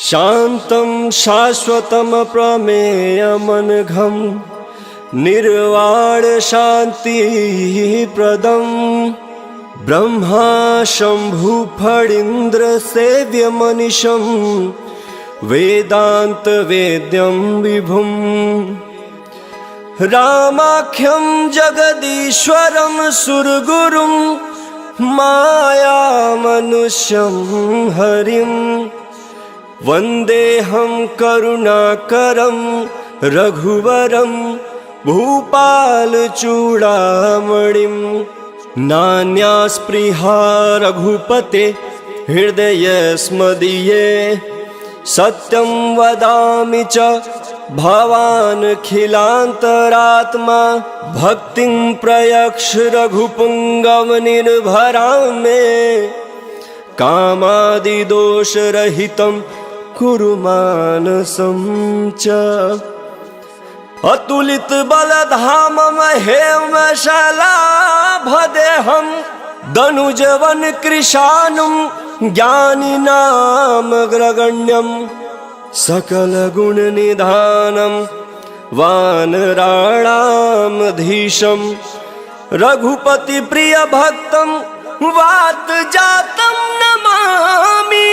शान्तं शाश्वतमप्रमेयमनघं निर्वाण शान्तिप्रदं ब्रह्मा शम्भु फणीन्द्रसेव्यमनिशं वेदान्तवेद्यं विभुं रामाख्यं जगदीश्वरं सुरगुरुं मायामनुष्यं हरिं वन्देऽहं करुणाकरं रघुवरं भूपालचूडामणिं नान्यास्पृहा रघुपते हृदयस्मदीये सत्यं वदामि च भवानखिलान्तरात्मा भक्तिं प्रयक्ष रघुपुङ्गवनिर्भरां मे कामादिदोषरहितं कुरु मानसं च अतुलितबलधाममहेमशलाभदेहं दनुजवनकृशानुं ज्ञानिनामग्रगण्यं सकलगुणनिधानं वानराणामधीशं रघुपतिप्रियभक्तं वातजातं नमामि।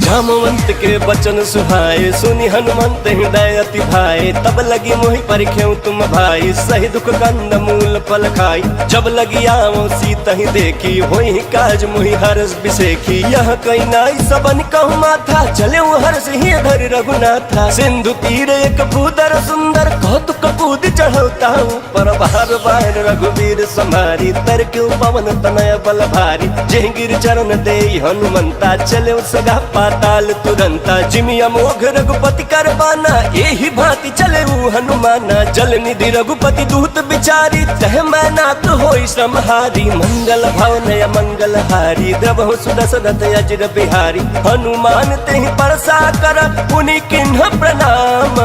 जामवंत के बचन सुहाए सुनि हनुमंत हृदय अति भाए तब लगी मोहि परिख्यऊ तुम भाई सही दुख कंद मूल फल खाई जब लगी आओ सीता ही देखी होई काज मोहि हरस बिसेखी यह कई नाई सबन कहु माथा चले हर्ष ही धर रघुनाथा सिंधु तीर एक भूधर सुंदर कौतुक कूद चढ़ौता पर बार बार रघुवीर समारी तर क्यों पवन तनय बल भारी जय गिर चरण दे हनुमंता चले सगा पाताल तुरंता जिमि अमोघ रघुपति कर पाना यही भांति चले हनुमाना जल निधि रघुपति दूत बिचारी तह मैनाक होई श्रमहारी मंगल भवनय मंगल हारी द्रवहु सुदशरथ अजिर बिहारी हनुमान तेहि परसा कर पुनि किन्ह प्रणाम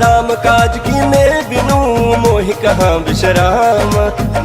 राम काज कीने बिनु मोहि कहाँ विश्राम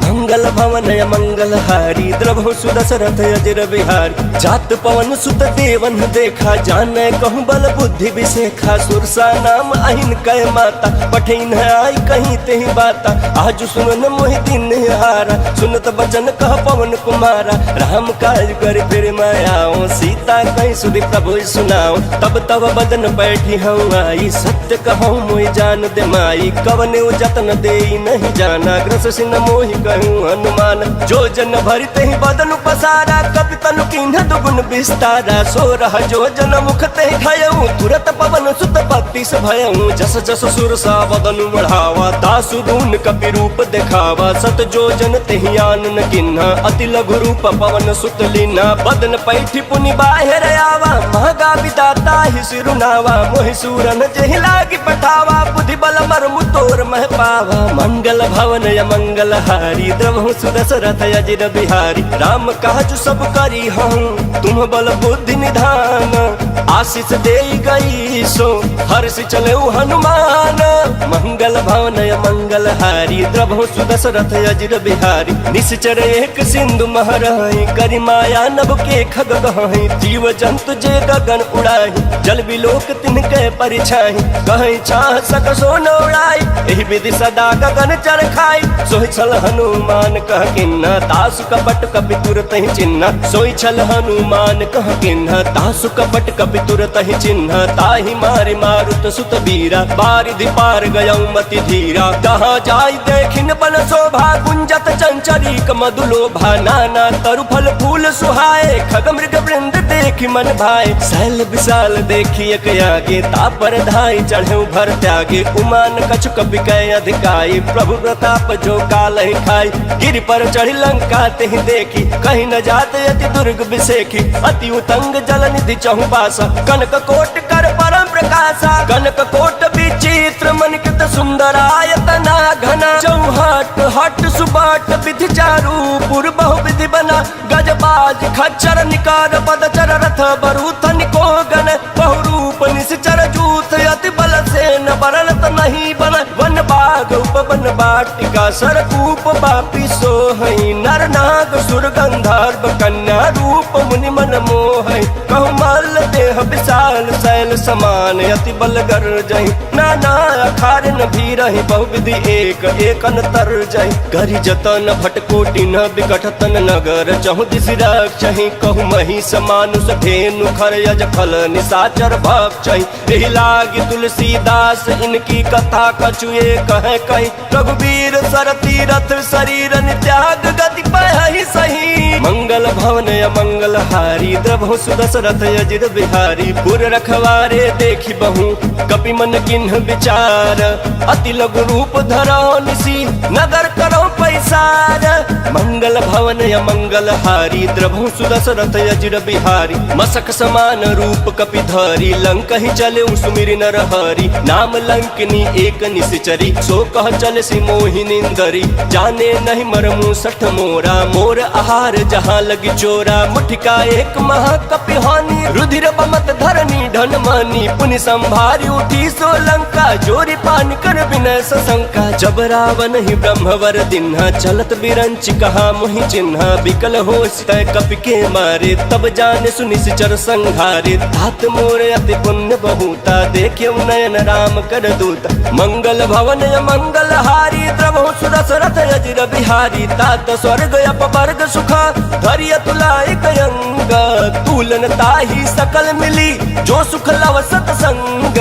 मंगल भवनय मंगल हारी द्रवहु सुदशरथ अजिर बिहारी जात पवन सुत देवन देखा जाने कहूँ बल बुद्धि विशेखा सुरसा नाम अहिन कै माता पठिन आई कहीं तेहि बाता आज सुन मोहि दिन हारा सुनत बचन कह पवन कुमारा राम काज कर फिर मैं आऊँ सीता कहीं सुधि प्रभु सुनाऊँ तब तब बदन बैठी हूँ आई सत्य कहूँ मोहि जान दे माई कवने जतन दे नहीं जाना ग्रस सिन मोहि कहूँ हनुमान जो जन भरते ही बदन पसारा कपि तनु किन्ह दुगुन विस्तारा सो रह जो जन मुख ते भयऊ तुरत पवन सुत भक्ति से भयऊ जस जस सुर सा बदन बढ़ावा दासु दून कपि रूप दिखावा सत जो जन तेहि आनन किन्हा अति लघु रूप पवन सुत लीना बदन पैठी पुनि बाहिर आवा महगा विदाता ही सिरुनावा मोहि सूरन जेहि लागी पठावा बुद्धि बल मरमु तोर मह पावा मंगल भवन य मंगल हारी द्रवहु सुदशरथ अजिर बिहारी राम काज सब करी हूँ तुम बल बुद्धि निधान आशीष दे गई सो हर्ष चले हनुमान मंगल भवनय मंगल हारी द्रवहु सुदशरथ अजिर बिहारी निश्चर एक सिंधु महरहि करि माया नभ के खग गहहि जीव जंतु जे गगन उड़ाहि जल बिलोक तिनके परिछाहि कहि छाह सक सो न उड़ाई एहि विधि सदा गगन चर खाई सोहि छल हनुमान कह किन्ना तासु कपट कपि तुरत ही चिन्ह सोहि छल हनुमान कह किन्ना तासु कपट कपि तुरत ही चिन्ह ताहि मारि मारुत सुत बीरा बारिधि पार गयौ मति धीरा कहाँ जाय देखिन बन शोभा गुंजत चंचरीक मधुलोभा नाना तरु फल फूल सुहाए खग मृग वृंद देखि मन भाए शैल विशाल देखि एक आगे तापर धाई चढ़े भर त्यागे उमान कछु कपि कै अधिकाई प्रभु प्रताप जो काल ही खाई गिरि पर चढ़ी लंका तेहि देखी कहीं न जाते अति दुर्ग बिसेखी अति उतंग जल निधि चहु पासा कनक कोट कर परम प्रकाशा कनक कोट विचित्र मनिकृत सुंदरायतना घना चौहट हट सुबाट विधि चारु पुर बहु विधि बना गजबाज खच्चर निकार पदचर रथ बरूथ निकोगन बहुरूप निश्चर जूथ अति बल से न बरलत नहीं बन वन बाग उपवन बाटिका सरकूप बापी सोहई नर नाग सुर गंधर्व कन्या रूप मुनि मन मोहई कहु मल देह विशाल शैल समान अति बलगर जही नाना अखार न भी रही बहुविधि एक एक अंतर जही करी जतन भटकोटि न विकटतन नगर चहु दिशि रक्षहि कहु मही समानुष धेनु खर यज फल निशाचर भक्षहि एहि लागी तुलसीदास इनकी कथा कछुए कह कही रघुवीर सर तीरथ शरीर त्याग गति पहि सही मंगल भवन अमंगल हारी द्रभु सुदशरथ अजिर बिहारी पुर रखवारे देखी बहु कपि मन किन्ह विचार अति लघु रूप धरो निसी नगर करो पैसार मंगल भवन अमंगल हारी द्रभु सुदशरथ अजिर बिहारी मसक समान रूप कपि धरी लंक ही चले सुमिर नर हरि नाम लंकनी एक निश्चरी सो कह चल सी मोहिनिंदरी जाने नहीं मरमु सठ मोरा मोर आहार जहाँ लगी चोरा मुठिका एक महाकपि हानि रुधिर बमत धरनी धन मानी पुनि संभारी उठी सो लंका जोरी पान कर विनय सशंका जब रावण ही ब्रह्मवर दिन्हा चलत बिरंच कहा मोहि चिन्हा विकल हो कपि के मारे तब जाने सुनिश्चर संघारे तात मोर अति पुण्य बहुता देखे नयन राम कर दूत मंगल भवन मंगल हारी द्रभु सुदशरथ अजिर बिहारी तात स्वर्ग अपवर्ग सुखा धरिय तुलाई कयंग तूलन ताही सकल मिली जो सुख लव सतसंग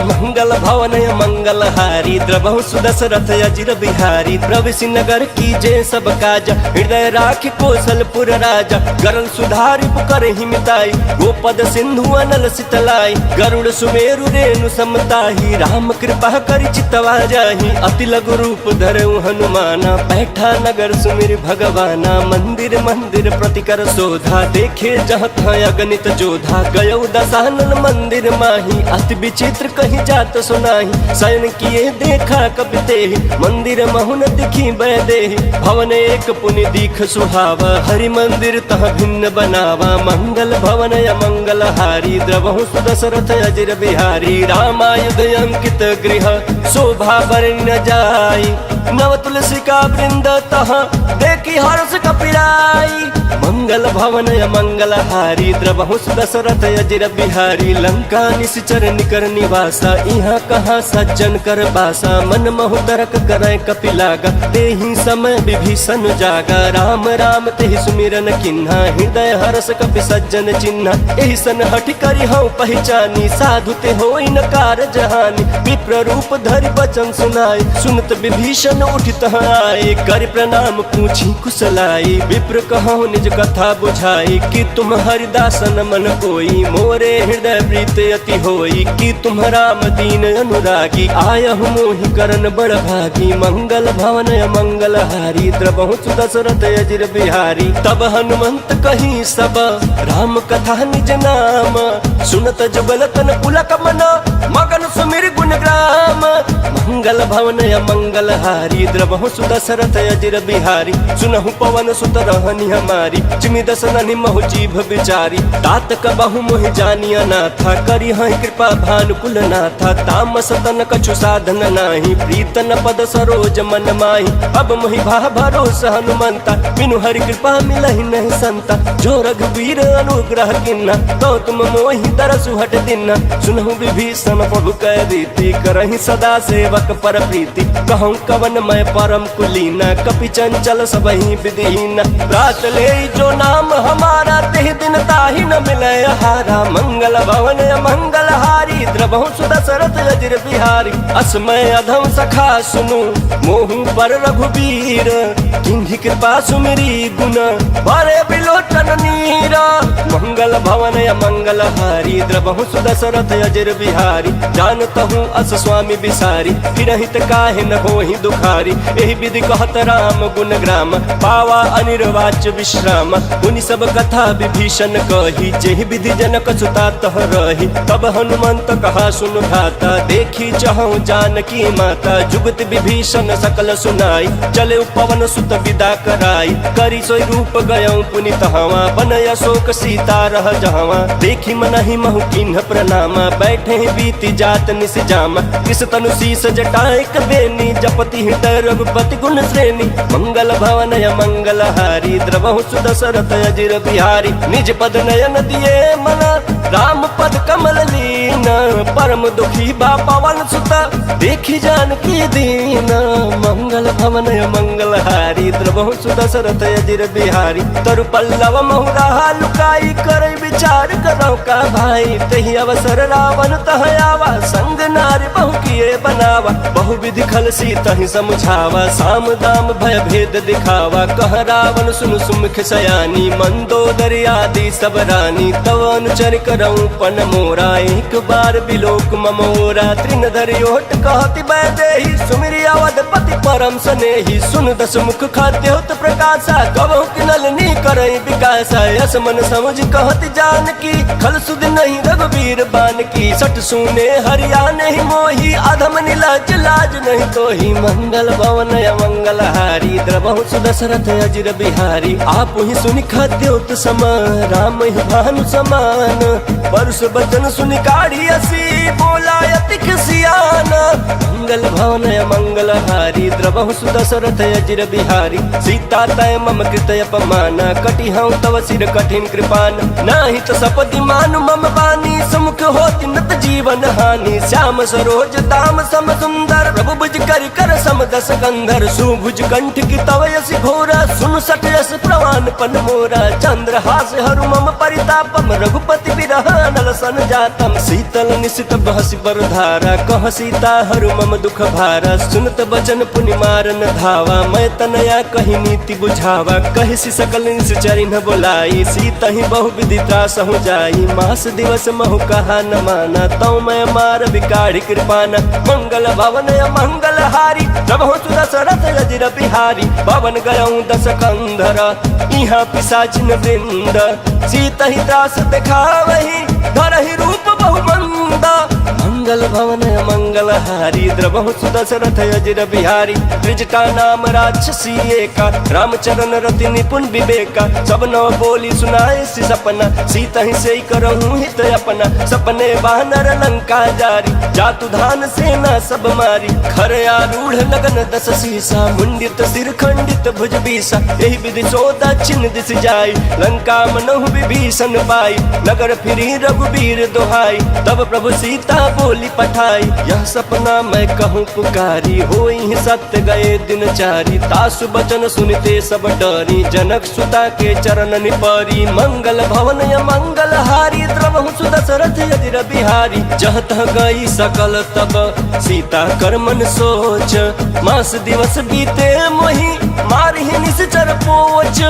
मंगल भवन मंगल हारी द्रभु सुदशरथ अजिर बिहारी प्रविशि नगर की जय सब काज हृदय राखि कौशलपुर राजा गरल सुधारि पुकर हिमिताई गोपद सिंधु अनल सितलाई गरुड़ सुमेरु रेणु समताही राम कृपा करि चितवा जाही अति लघु रूप धरऊ हनुमाना बैठा नगर सुमिर भगवाना मंदिर मंदिर प्रतिकर शोधा देखे जहाँ था अगणित जोधा गयौ दशानन मंदिर माही अति विचित्र कहीं जात सुनाही शयन किए देखा कपि तेहि मंदिर महुन दिखी बैदेहि भवन एक पुनि दीख सुहावा हरि मंदिर तह भिन्न बनावा मंगल भवन अमंगल हारी द्रवहु सुदशरथ अजिर बिहारी रामायुध अंकित गृह शोभा बरन जाई नव तुलसी का वृंद तह देखी हर्ष कपिराई मंगल भवन अमंगल हारी द्रवहु सुदशरथ अजिर बिहारी लंका निश्चर निकर निवासा यहाँ कहाँ सज्जन कर बासा मन महु तरक करे कपि लागा तेहि समय विभीषण जागा राम राम तेहि सुमिरन किन्हा हृदय हर्ष कपि सज्जन चिन्हा एहि सन हठि करि हऊ पहचानी साधु ते होई न कार जहानी विप्र रूप धरि बचन सुनाए सुनत विभीषण उठित आए कर प्रणाम पूछी कुशलाई विप्र कहूँ निज कथा बुझाई कि तुम हरिदासन मन कोई मोरे हृदय प्रीत अति होई कि तुम राम दीन अनुरागी आयहु मोहि करन बड़ भागी मंगल भवन अमंगल हारी द्रवहु सुदशरथ अजिर बिहारी तब हनुमंत कही सब राम कथा निज नाम सुनत जुगल तन पुलक मन मगन सुमिर गुण ग्राम मंगल भवन अमंगल हारी द्रवहु सुदशरथ अजिर बिहारी सुनहु पवन सुत रहनी हमारी चिमि दसननि महु जीभ विचारी तात कबहु मोहि जानिया नाथा करी हहि कृपा भानुकुल नाथा तामस तन कछु साधन नाही प्रीतन पद सरोज मन माही अब मोहि भा भरोसा हनुमंता बिनु हरि कृपा मिलहि नहीं संता जो रघुवीर अनुग्रह किन्ना तो तुम मोहि दरसु हट दिन्ना सुनहु विभीषण प्रभु कह रीति करहि सदा सेवक पर प्रीति कहूँ कवन मैं परम कुलीना कपि चंचल सबहि विधिहीन रात ले जो नाम हमारा तेहि दिन ताहि न मिले हारा मंगल भवन मंगल हारी द्रवहु सुदशरथ अजिर बिहारी असमय अधम सखा सुनु मोहु पर रघुवीर किन्हि कृपा सुमिरी गुण बरे बिलोचन नीरा मंगल भवन मंगल हारी द्रवहु सुदशरथ अजिर बिहारी जानतहु अस स्वामी बिसारी हिरहित काहे न होहि दुखारी एहि विधि कहत राम गुण ग्राम पावा अनिर्वाच्य विश्राम मुनि सब कथा विभीषण कही जेहि विधि जनक सुता तह रही तब हनुमंत कहा सुन भाता देखी चहु जानकी माता जुगत विभीषण सकल सुनाई चले पवन सुत विदा कराई करी सोई रूप गयऊ पुनि तहवा बनय शोक सीता रह जहवा देखी मनहि महु किन्ह प्रणामा बैठे बीती जात निस जामा किस तनु शीस जटाए कबेनी जपति हृदय रघुपति गुण श्रेणी मंगल भवन मंगल हारी द्रवहु सुदशरथ अजिर बिहारी निज पद नयन दिए मना राम पद परम दुखी बा पवन सुत देखी जानकी दीन मंगल भवन मंगल हारी द्रवहु सुदशरथ अजिर बिहारी तरु पल्लव महुरा लुकाई कर विचार करो का भाई तही अवसर रावण तह आवा संग नारी बहु किए बनावा बहु विधि खल सी तही समझावा साम दाम भय भेद दिखावा कह रावण सुन सुमुख सयानी मंदोदरी आदि सब रानी तव अनुचर करऊं पन मोरा एक बार बिलोक ममोरा तृण धरि ओट कहति बैदेही सुमिरि अवधपति परम सनेही सुन दस मुख खाद्योत प्रकाशा कबहु किनलनी करई विकासा यस मन समझ कहति जानकी खल सुध नहीं रघुवीर बान की सट सुने हरिया नहीं मोही अधम नीलाज लाज नहीं तो ही मंगल भवन मंगल हारी द्रवहु सुदशरथ अजिर बिहारी आप ही सुनि खाद्योत सम राम ही भानु समान परुष बचन सुनि काढ़ी असी बोला अति खिसियान मंगल भवन मंगल हारी द्रवहु सुदशरथ अजिर बिहारी सीता तय मम कृत अपमान कटि हूँ तव सिर कठिन कृपान नाही तो सपदि मानु मम बानी समुख होति नत जीवन हानि श्याम सरोज दाम सम सुंदर प्रभु भुज करि कर सम दस कंधर सुभुज कंठ की तव यसी घोरा सुन सठ यस प्रवान पन मोरा चंद्र हास हरु मम परितापम रघुपति विरह नल सन जातम शीतल निशित बहसि बर धारा कह सीता हरु मम दुख भारा सुनत बचन पुनि मारन धावा मैं तनया कही नीति बुझावा कहि सकल निश्चरि न बोलाई सीता ही बहु विधि त्रास हो जाई मास दिवस महु कहा न माना तौ मैं मार विकाढ़ी कृपाना मंगल भवन मंगल हारी प्रभु सुदशरथ अजिर बिहारी पवन गयऊं दस कंधर इहाँ पिशाचिन वृंद सीता ही त्रास दिखावही धरहि रूप बहु मंदा मंगल भवन मंगल हारी द्रवहु सुदशरथ अजिर बिहारी त्रिजटा नाम राक्षसी एका रामचरण रति निपुण विवेका सब नव बोली सुनाए सी सपना सीता ही से करहूं हित अपना सपने वानर लंका जारी जातु धान सेना सब मारी खर आरूढ़ लगन दस सीसा मुंडित सिर खंडित भुज बीसा यही विधि सो दक्षिण दिश जाई लंका मनहु विभीषण पाई नगर फिरी रघुबीर दोहाई तब प्रभु सीता बोली पठाई यह सपना मैं कहूँ पुकारी होई सत्य गए दिन चारी तासु बचन सुनते सब डरी जनक सुता के चरण निपरी मंगल भवन मंगल हारी द्रवहु सुदशरथ अजिर बिहारी जह तह गई सकल तब सीता कर मन सोच मास दिवस बीते मोही मारहि निश्चर पोच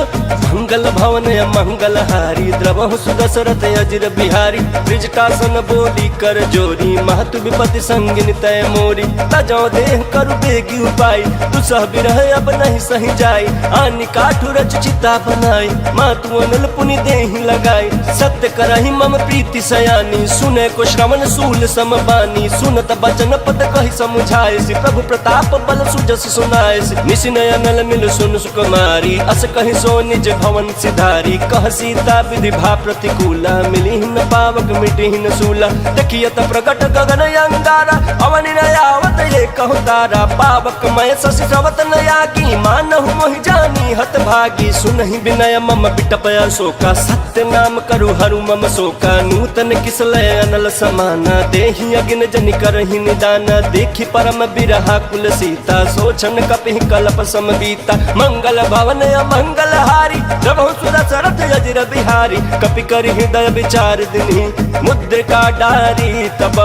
मंगल भवन मंगल हारी द्रवहु सुदशरथ अजिर बिहारी त्रिजटासन बोली कर जोरी महतु विपति संगिन तय मोरी तजो देह करु बेगी उपाय तू सह बिरह अब नहीं सही जाई आनि काठु रच चिता बनाई मातु अनल पुनि देहि लगाई सत्य करहि मम प्रीति सयानी सुने को श्रवण सूल समबानी सुनत बचन पद कहि समुझाए सि प्रभु प्रताप बल सुजस सुनाए सि निशिनय अनल मिल सुन सुकुमारी अस कहि सो निज भवन सिधारी कह सीता विधि भा प्रतिकूला मिली न पावक मिटी न सूला देखियत प्रगट गगन अंगारा अवनि नयावत ये कहु तारा पावक मय शशि श्रवत नया की मानहु मोहि जानी हत भागी सुनहि विनय मम बिटपय शोका सत्य नाम करु हरु मम शोका नूतन किसलय अनल समाना देहि अगिन जनि करहि निदाना देखि परम बिरहा कुल सीता सोचन कपिहि कल्प समबीता मंगल भवन मंगल हारी प्रभु सुदशरथ अजिर बिहारी कपि करि हृदय विचार दिनहि मुद्रिका डारी तब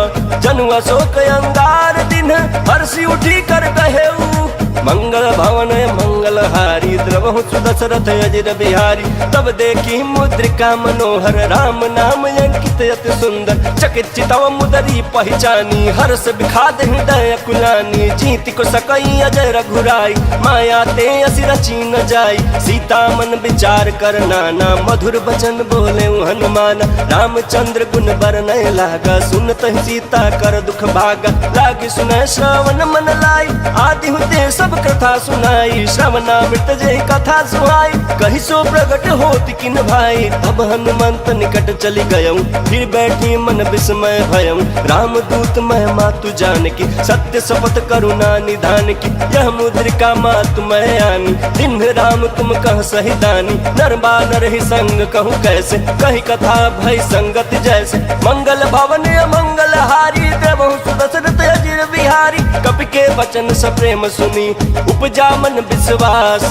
जनु अशोक अंगार दिन हर्षि उठी कर कहेऊ मंगल भवन मंगल हारी द्रवहु सुदशरथ अजिर बिहारी तब देखी मुद्रिका मनोहर राम नाम अंकित अति सुंदर चकित चितव मुदरी पहचानी हर्ष विखाद हृदय कुलानी जीति को सकई अजय रघुराई माया ते असि रची न जाई सीता मन विचार कर नाना मधुर बचन बोले हनुमान रामचंद्र गुण बरनय लागा सुनत सीता कर दुख भागा लागी सुनय श्रवण मन लाई आदि हुते सब कथा सुनाई श्रवणामृत जय कथा सुहाई कहि सो प्रगट होत किन भाई तब हनुमंत निकट चली गयऊं फिर गिर बैठी मन विस्मय भयम, राम दूत महिमा तु जान की, सत्य शपथ करुणा निधान की, यह मुद्रिका मात मैं आनी, दिन राम तुम कह सही दानी, नर बानर ही संग कहूँ कैसे, कही कथा भय संगत जैसे, मंगल भवन मंगल हारी, देवहु सुदशरथ अजिर बिहारी, कपि के वचन सप्रेम सुनी, उपजा मन विश्वास,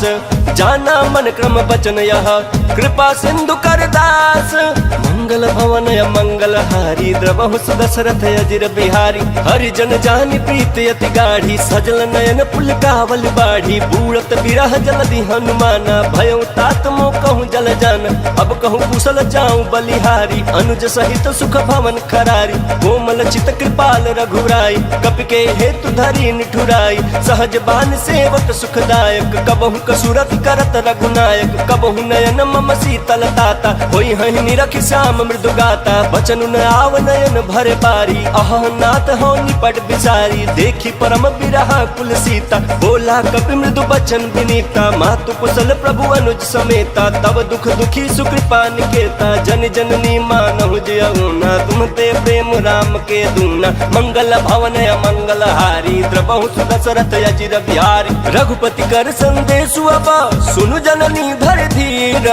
जाना मन क्रम वचन यह, कृपा सिंधु कर दास, मंगल भवन मंगल हारी, द्रवहु सुदशरथ अजिर बिहारी, हरिजन जानि प्रीत अति गाढ़ी, सजल नयन पुलकावल बाढ़ी, बूढ़त बिरह जलधि हनुमाना, भयउ तात मो कहूँ जल जान, अब कहूँ कुशल जाऊँ बलिहारी, अनुज सहित सुख भवन खरारी, कोमल चित कृपाल रघुराई, कपि के हेतु धरी निठुराई, सहज बान सेवक सुखदायक, कबहु कसुरत करत रघुनायक, कबहु नयन मम शीतल ताता, होई हहि निरख श्याम मृदु गाता, बचन न आव नयन भरे पारी, अह नाथ हो निपट बिसारी, देखी परम बिरहा कुल सीता, बोला कपि मृदु बचन विनीता, मातु कुशल प्रभु अनुज समेता, तब दुख दुखी सुकृपा निकेता, जन जननी मानहु जयउना, तुम ते प्रेम राम के दूना, मंगल भवन मंगल हारी, द्रवहु सुदशरथ अजिर बिहारी, रघुपति कर संदेश अब सुनु जननी धर धीर,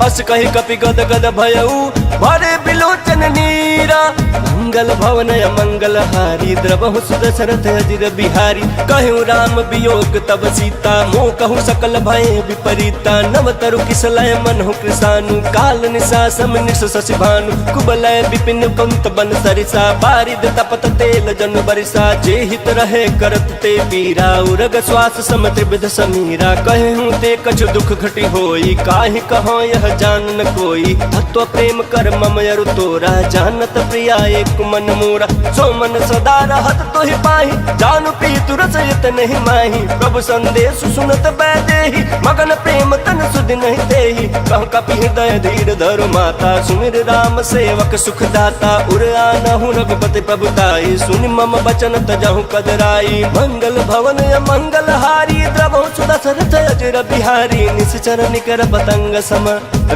अस कहि कपि गद गद भयउ भरे बिलोचन नीरा, मंगल भवन मंगल हारी, द्रवहु सुदशरथ अजिर बिहारी, कहु राम वियोग तब सीता, मोह कहु सकल भय विपरीता, नव तरु किसलय मनहु कृसानु, काल निशा सम निश शशि भानु, कुबलय विपिन कुंत बन सरिसा, बारिद तपत तेल जन बरिसा, जे हित रहे करत ते पीरा, उरग श्वास सम त्रिविध समीरा, कहूँ ते कछु दुख घटी होई, काहि कहो यह जान न कोई, तत्व प्रेम कर मम अरु तोरा, जानत प्रिया एक मन मोरा, सो मन सदा रहत तोहि पाहि, जानु प्रीतु रसयत नहीं माही, प्रभु संदेश सुनत बैदेहि, मगन प्रेम तन सुधि नहीं देहि, कह कपि हृदय धीर धरु माता, सुमिर राम सेवक सुख दाता, उर आनहु रघुपति प्रभुताई, सुनि मम बचन तजहु कदराई, मंगल भवन मंगल हारी, द्रवहु सुदशरथ अजिर बिहारी, निश्चर निकर पतंग सम,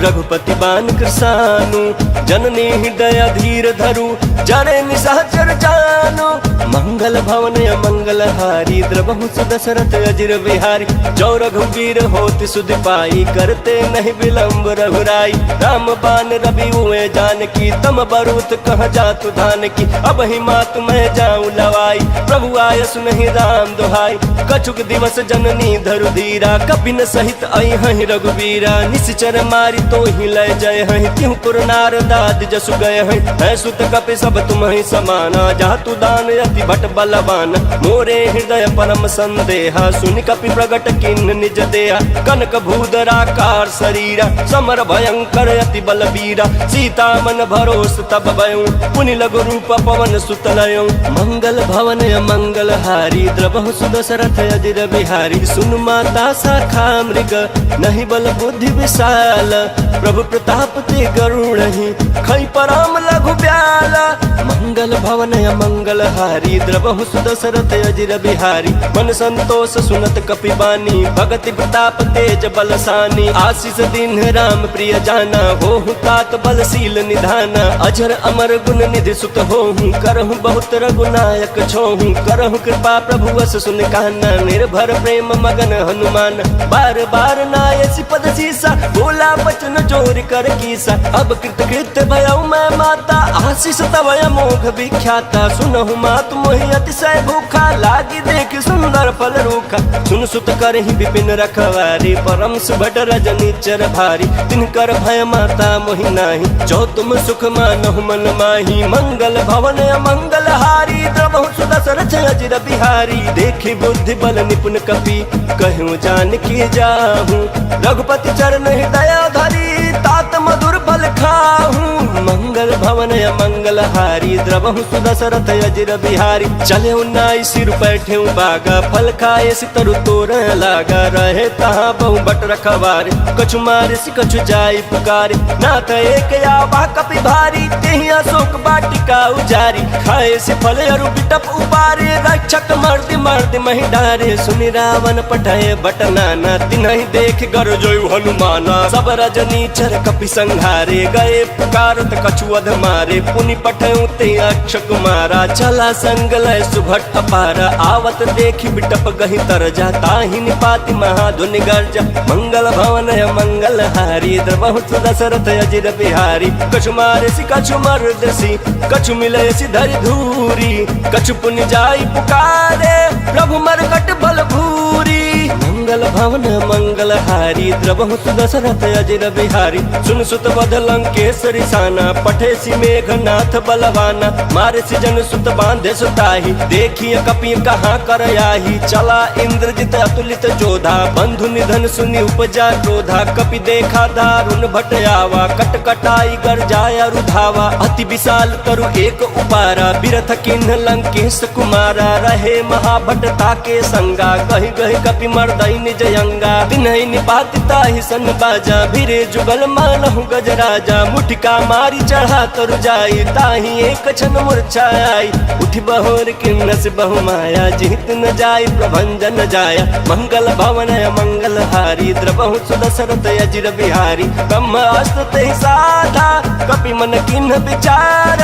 रघुपति बान कृसानु, जननी हृदय धीर धरु, जरे निशाचर जानु, मंगल भवन मंगल हारी, द्रवहु सुदशरथ अजिर बिहारी, जो रघुवीर होति सुधि पाई, करते नहीं विलंब रघुराई, राम बान रवि हुए जान की, तम बरूत कह जातु धान की, अब ही मातु मैं जाऊँ लवाई, प्रभु आय सुनहि राम दुहाई, कछुक दिवस जननी धरु धीरा, कपिन सहित आई हहि रघुवीरा, निश्चर मारी तो ही लय जय हहि, तिहु पुर नार दाद जसु गए हहि, है सुत कपि सब तुम ही समाना, जातु दान अति भट बलवान, मोरे हृदय परम संदेहा, सुनि कपि प्रगट किन्न निज देहा, कनक भूधराकार शरीरा, समर भयंकर अति बलबीरा, सीता मन भरोस तब भयउ, पुनि लघु रूप पवन सुत लयउ, मंगल भवन मंगल हारी, द्रवहु सुदशरथ अजिर बिहारी, सुनु माता शाखा मृग, नहीं बल बुद्धि विशाल, प्रभु प्रताप ते गरुड़हि, खै परम लघु ब्याला, मंगल भवन मंगल हारी, द्रवहु सुदशरथ अजिर बिहारी, मन संतोष सुनत कपि बानी, भगति प्रताप तेज बलसानी, आशीष दीन राम प्रिय जाना, होहु तात बलशील निधाना, अजर अमर गुण निधि सुत होहु, करहु बहुत रघुनायक छोहु, करहु कृपा प्रभु अस सुन कहना, निर्भर प्रेम मगन हनुमान, बार बार नायसी पद सीसा, बोला बचन जोर कर कीसा, अब कृत कृत भयउ मैं माता, आशीष तव मोघ विख्याता, सुनहु मात मोहि अतिशय भूखा, लागी देख सुंदर फल रूखा, सुन सुत करहि विपिन रखवारी, परम सुभट रजनी चर भारी, तिनकर भय माता मोहि नाही, जो तुम सुख मानहु मन माही, मंगल भवन मंगल हारी, द्रवहु सुदशरथ अजिर बिहारी, देखी बुद्धि बल निपुण कपि, कहूँ जान की जाहू, रघुपति चरण हृदय धरी, तात मधुर फल खाहू, मंगल भवन मंगल हारी, द्रवहु सुदशरथ अजिर बिहारी, चले उन्नाई सिर बैठे बागा, फल खाए सितरु तोर लागा, रहे तहाँ बहु बट रखवारे, कछु मारे सि कछु जाई पुकारे, नाथ एक आवा कपि भारी, तेहि अशोक वाटिका उजारी, खाए से फल अरु बिटप उपारे, रक्षक मर्द मर्द महि डारे, सुनि रावण पठाए बट नाना, तिन्हि देख गर जोयु हनुमाना, सब रजनी निश्चर कपि संहारे, गए पुकारत कछुअध मारे, पुनि पठयु ते अक्ष कुमारा, चला संग लय सुभट अपारा, आवत देखी बिटप गहि तरजा, ताहि निपाति महाधुनि गर्जा, मंगल भवन मंगल हारी, द्रवहु दशरथ अजिर बिहारी, कछु मारेसी कछु मर्दसी, कछु मिलयसी धरि धूरी, कछु पुनि जाई पुकारे, प्रभु मरकट बल भूरी, मंगल भवन मंगल हारी, द्रवहु दशरथ अजिर बिहारी, सुन सुत बध लंकेश्वरी साना, पठेसी मेघनाथ बलवाना, मारेसी जन सुत बांधे सुताही, देखिए कपि कहाँ कर आही, चला इंद्रजित अतुलित जोधा, बंधु निधन सुनि उपजा क्रोधा, कपि देखा दारुण भट आवा, कट कटाई गर जाया रुधावा, अति विशाल तरु एक उपारा, बिरथ किन्ह लंकेश कुमारा, रहे महाभट ताके संगा, गहि गहि कपि मर्दई निज अंगा, तिन्हि निपाति ताहि सन बाजा, भिरे जुगल मानहु गजराजा, मुठिका मारी चढ़ा तरु जाई, ताहि एक क्षण मूर्छा आई, उठि बहोर किन्ह से बहु माया, जीत न जाई प्रभंजन जाया, मंगल भवन मंगल हारी, द्रवहु दशरथ अजिर बिहारी, ब्रह्मास्त्र ते साधा, कपि मन किन्ह विचार,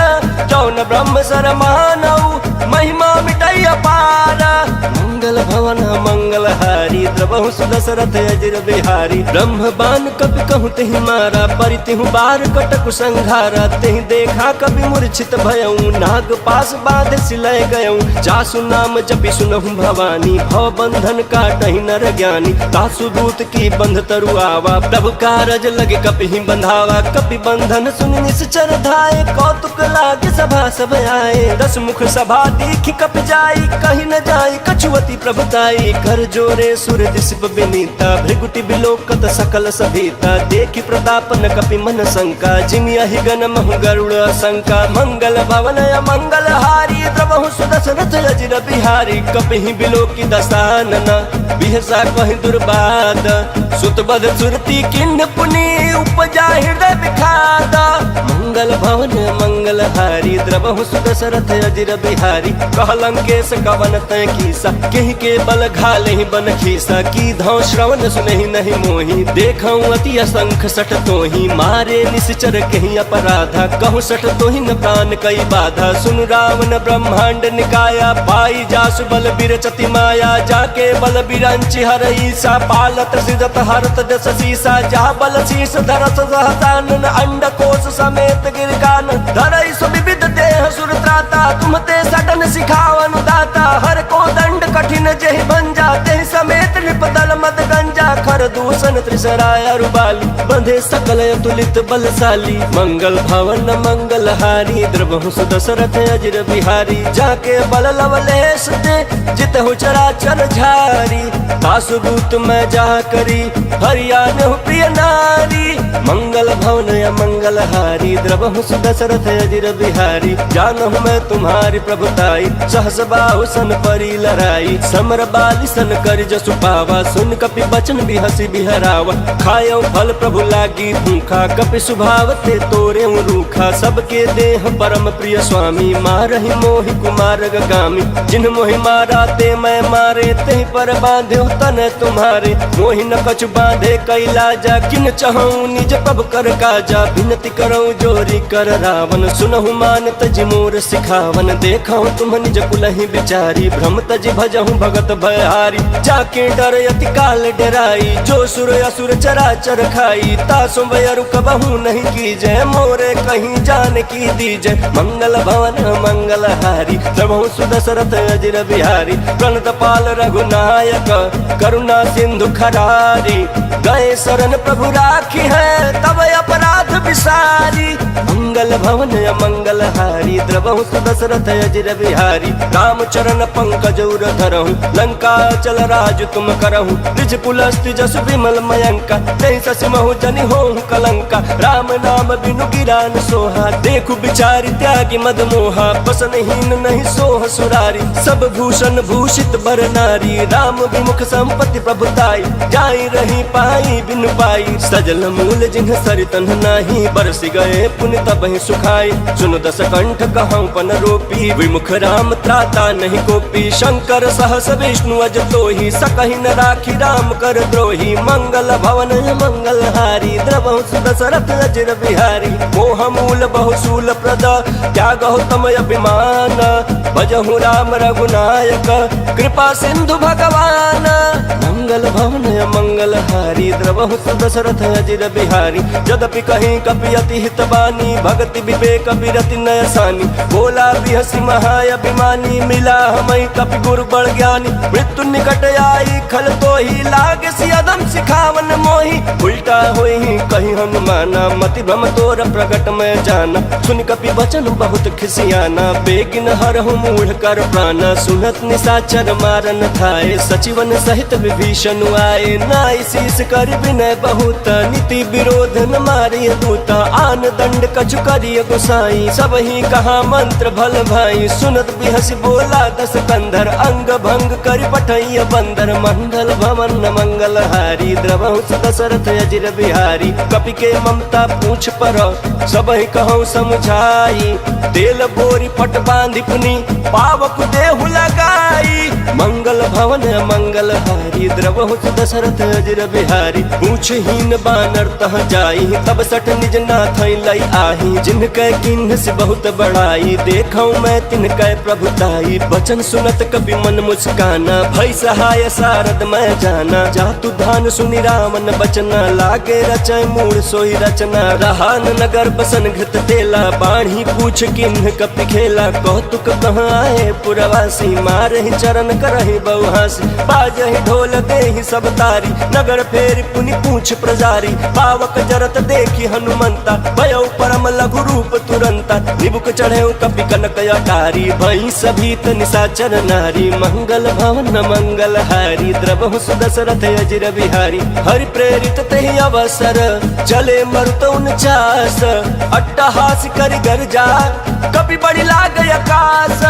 जौन ब्रह्म सर मानऊ, महिमा मिटई अपार, मंगल भवन मंगल हारी, द्रवहु दशरथ अजिर बिहारी, ब्रह्म बान कपि कहु तेहि मारा, परितिहु बार कटक संघारा, तेहि देखा कपि मूर्छित भयऊ, नाग पास बांध सिलय गयऊ, जासु नाम जपि सुनहु भवानी, भव बंधन काटहि नर ज्ञानी, तासु दूत की बंध तरु आवा, प्रभु कारज लगे कपि ही बंधावा, कपि बंधन सुनि निश्चर धाये, कौतुक लागे सभा सब आए, दस मुख सभा देखी कपि जाई, कहीं न जाई कछुअति प्रभुताई, कर जोरे सुर दिशप विनीता, भृगुटि बिलोकत सकल सभीता, देखी प्रतापन कपि मन शंका, जिमियहि गण महु गरुड़ शंका, मंगल भवन मंगल हारी, द्रवहु दशरथ अजिर बिहारी, कपि ही बिलोकी दसानना, बिहसा कहि दुर्बाद, सुतबद सुरती किन्ह पुनि, उपजा हृदय विखाद, मंगल भवन मंगल हारी, द्रवहु दशरथ अजिर बिहारी, कह लंकेश कवन तय कीसा, केहि के बल घाले ही बन खीसा, की धौ श्रवण सुनहि नहीं मोही, देखऊं अति असंख सठ तोही, मारे निश्चर कहीं अपराधा, कहूँ सठ तोहि न प्राण कई बाधा, सुन रावण ब्रह्मांड निकाया, पाई जासु बल बिरचति माया, जाके बल बिरंचि हर ईसा, पालत सिजत हरत जस सीसा, जा बल शीस धरस सहसानन, अंड कोश समेत गिरगान, धरई सु विविध देह सुर त्राता, तुम ते सटन सिखावन दाता, हर को दंड कठिन जेहि भंजा, तेहि समेत निपदल मद गंजा, खर दूषण त्रिसराय अरुबाली, बंधे सकल अतुलित बलशाली, मंगल भवन मंगल हारी, द्रवहु दशरथ अजिर बिहारी, जाके बल लवलेश ते जितहु चराचर झारी, तासु दूत मैं जा करी, हरियाणहु प्रिय नारी, मंगल भवन मंगल हारी, द्रवहु दशरथ अजिर बिहारी, जानहु मैं तुम्हारी प्रभुताई, सहस बाहु सन परी लड़ाई, समर बाली सन कर जसु पावा, सुन कपि बचन बिहसी बिहरावा, खायऊ फल प्रभु लागी भूखा, कपि स्वभाव ते तोरे रूखा, सबके देह परम प्रिय स्वामी, मारहि मोहि कुमार गामी, जिन मोहि मारा ते मैं मारे, तेहि पर बांधे तन तुम्हारे, मोहि न कछु बांधे कैलाजा, किन चहऊं निज प्रभु कर काजा, विनती करऊं जोरी कर रावण, सुनहु मान तजि मोर सिखावन, देखऊं तुम निज कुलहि बिचारी, भ्रम तजि भजहु भगत भयहारी, जाके डर अति काल डराई, जो सुर असुर चराचर खाई, तासु वयरु कबहु नहीं कीजय, मोरे कहीं जान की दीजय, मंगल भवन मंगल हारी, द्रवहु दशरथ अजिर बिहारी, प्रणत पाल रघुनायक, करुणा सिंधु खरारी, गए शरण प्रभु राखी है, तब अपराध विसारी, मंगल भवन मंगल हारी, द्रवहु दशरथ अजिर बिहारी, राम चरण पंकज उर धरहु, लंका चल राज तुम करहु, निज पुलस्ति जस विमल मयंका, तेहि ससि महु जनि होहु कलंका, राम नाम बिनु गिरान सोहा, देखु बिचारी त्यागी मद मोहा, बसनहीन नहीं सोह सुरारी, सब भूषण भूषित बर नारी, राम विमुख संपत्ति प्रभुताई, जाई रही पाई बिनु पाई, सजल मूल जिन्ह सरितन नाही, बरसि गए पुनि तबहि सुखाई, सुन दस कंठ कहूँ कंपन रोपी, विमुख राम त्राता नहीं कोपी, शंकर सहस विष्णु अज तोहि, सकहि न राखी राम कर द्रोही, मंगल भवन मंगल हारी, द्रवहु दशरथ अजर बिहारी, मोह मूल बहुशूल प्रद, त्यागहु तम अभिमान, भजहु राम रघुनायक, कृपा सिंधु भगवान, मंगल भवन मंगल हारी, द्रवहु दशरथ अजर बिहारी, यद्यपि कहीं कपि अति हित बानी, भगति विवेक विरति नय सानी, बोला बिहसी महाअभिमानी, मिला हमई कपि गुरु बड़ ज्ञानी, मृत्यु निकट आई खल तो ही, लागे सियदम सिखावन मोही, उल्टा होई कहीं हनुमाना, मति भ्रम तोर प्रगट में जाना, सुन कपि वचन बहुत खिसियाना, बेगिन हरहु मूढ़ कर प्राणा, सुनत निशाचर मारन थाए, सचिवन सहित विभीषण आए, नाई शीस कर विनय बहुत, नीति विरोध न मारिय दूता, आन दंड कछु करिय गोसाई, सब ही कहा मंत्र भल भाई, सुनत बिहसी बोला दस कंधर, अंग भंग कर पठैय बंदर, मंगल भवन मंगल हारी, द्रवहु दशरथ अजर बिहारी, कपि के ममता पूछ पर, सब ही कहूँ समझाई, तेल बोरी पट बांधि पुनी, पावक देहु लगाई, मंगल भवन मंगल हारी, द्रवहु दशरथ अजर बिहारी, पूछहीन बानर तह जाई, तब सठ निज नाथ लई आही, जिनकै किन्ह से बहुत बड़ाई, देखऊं मैं तिनकै प्रभुताई, बचन सुनत कपि मन मुस्काना, भई सहाय सारद मैं जाना, जातु धान सुनि रामन बचना, लागे रचय मूढ़ सोई रचना, रहान नगर बसन घृत तेला, बाढ़ी पूछ किन्ह कपि खेला, कौतुक कहाँ आए पुरवासी, मारहि चरण करहि बहुहासी, बाजहि ढोल देहि सब तारी, नगर फेर पुनि पूछ प्रजारी, पावक जरत देखी हनुमंता, भयउ परम लघु रूप तुरंता, निबुक चढ़े कपि कनक अटारी, भई सभीत निशाचर नारी, मंगल भवन मंगल हारी, द्रवहु दशरथ अजर बिहारी, हरि प्रेरित तेहि अवसर, चले मरुत 49, अट्टहास करि गर्जा, कपि बड़ी लाग आकाश,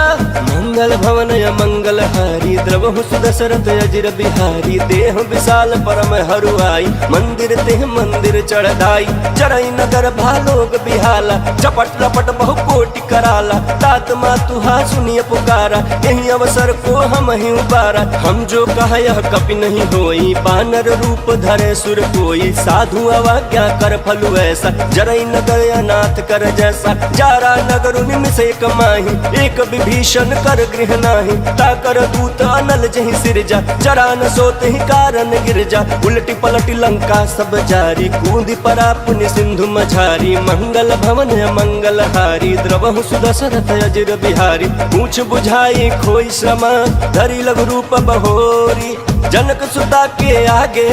मंगल भवन मंगल हारी, द्रवहु दशरथ अजर बिहारी, देह विशाल परम हरुआई, मंदिर तेह मंदिर चढ़ाई, चरई नगर भालोग बिहाला, चपट रपट बहु कोटि कराला, तात मातुहा सुनिय पुकारा, यही अवसर को हम ही उबारा, हम जो कहा यह कपि नहीं होई, बानर रूप धरे सुर कोई, साधु अवज्ञा कर फलु ऐसा, जरई नगर अनाथ कर जैसा, जारा नगर निमिषे कमाही, एक विभीषण कर गृह नाही, ताकर दूत अनल जहि सिरजा, जरा न सोते ही कारण गिरजा, उलटी पलटी लंका सब जारी, कूदी परा पुनि सिंधु मझारी, मंगल भवन मंगल हारी, द्रवहु दशरथ अजर बिहारी, पूछ बुझाई खोई श्रमा, धरि लघु रूप बहोरी, जनक सुता के आगे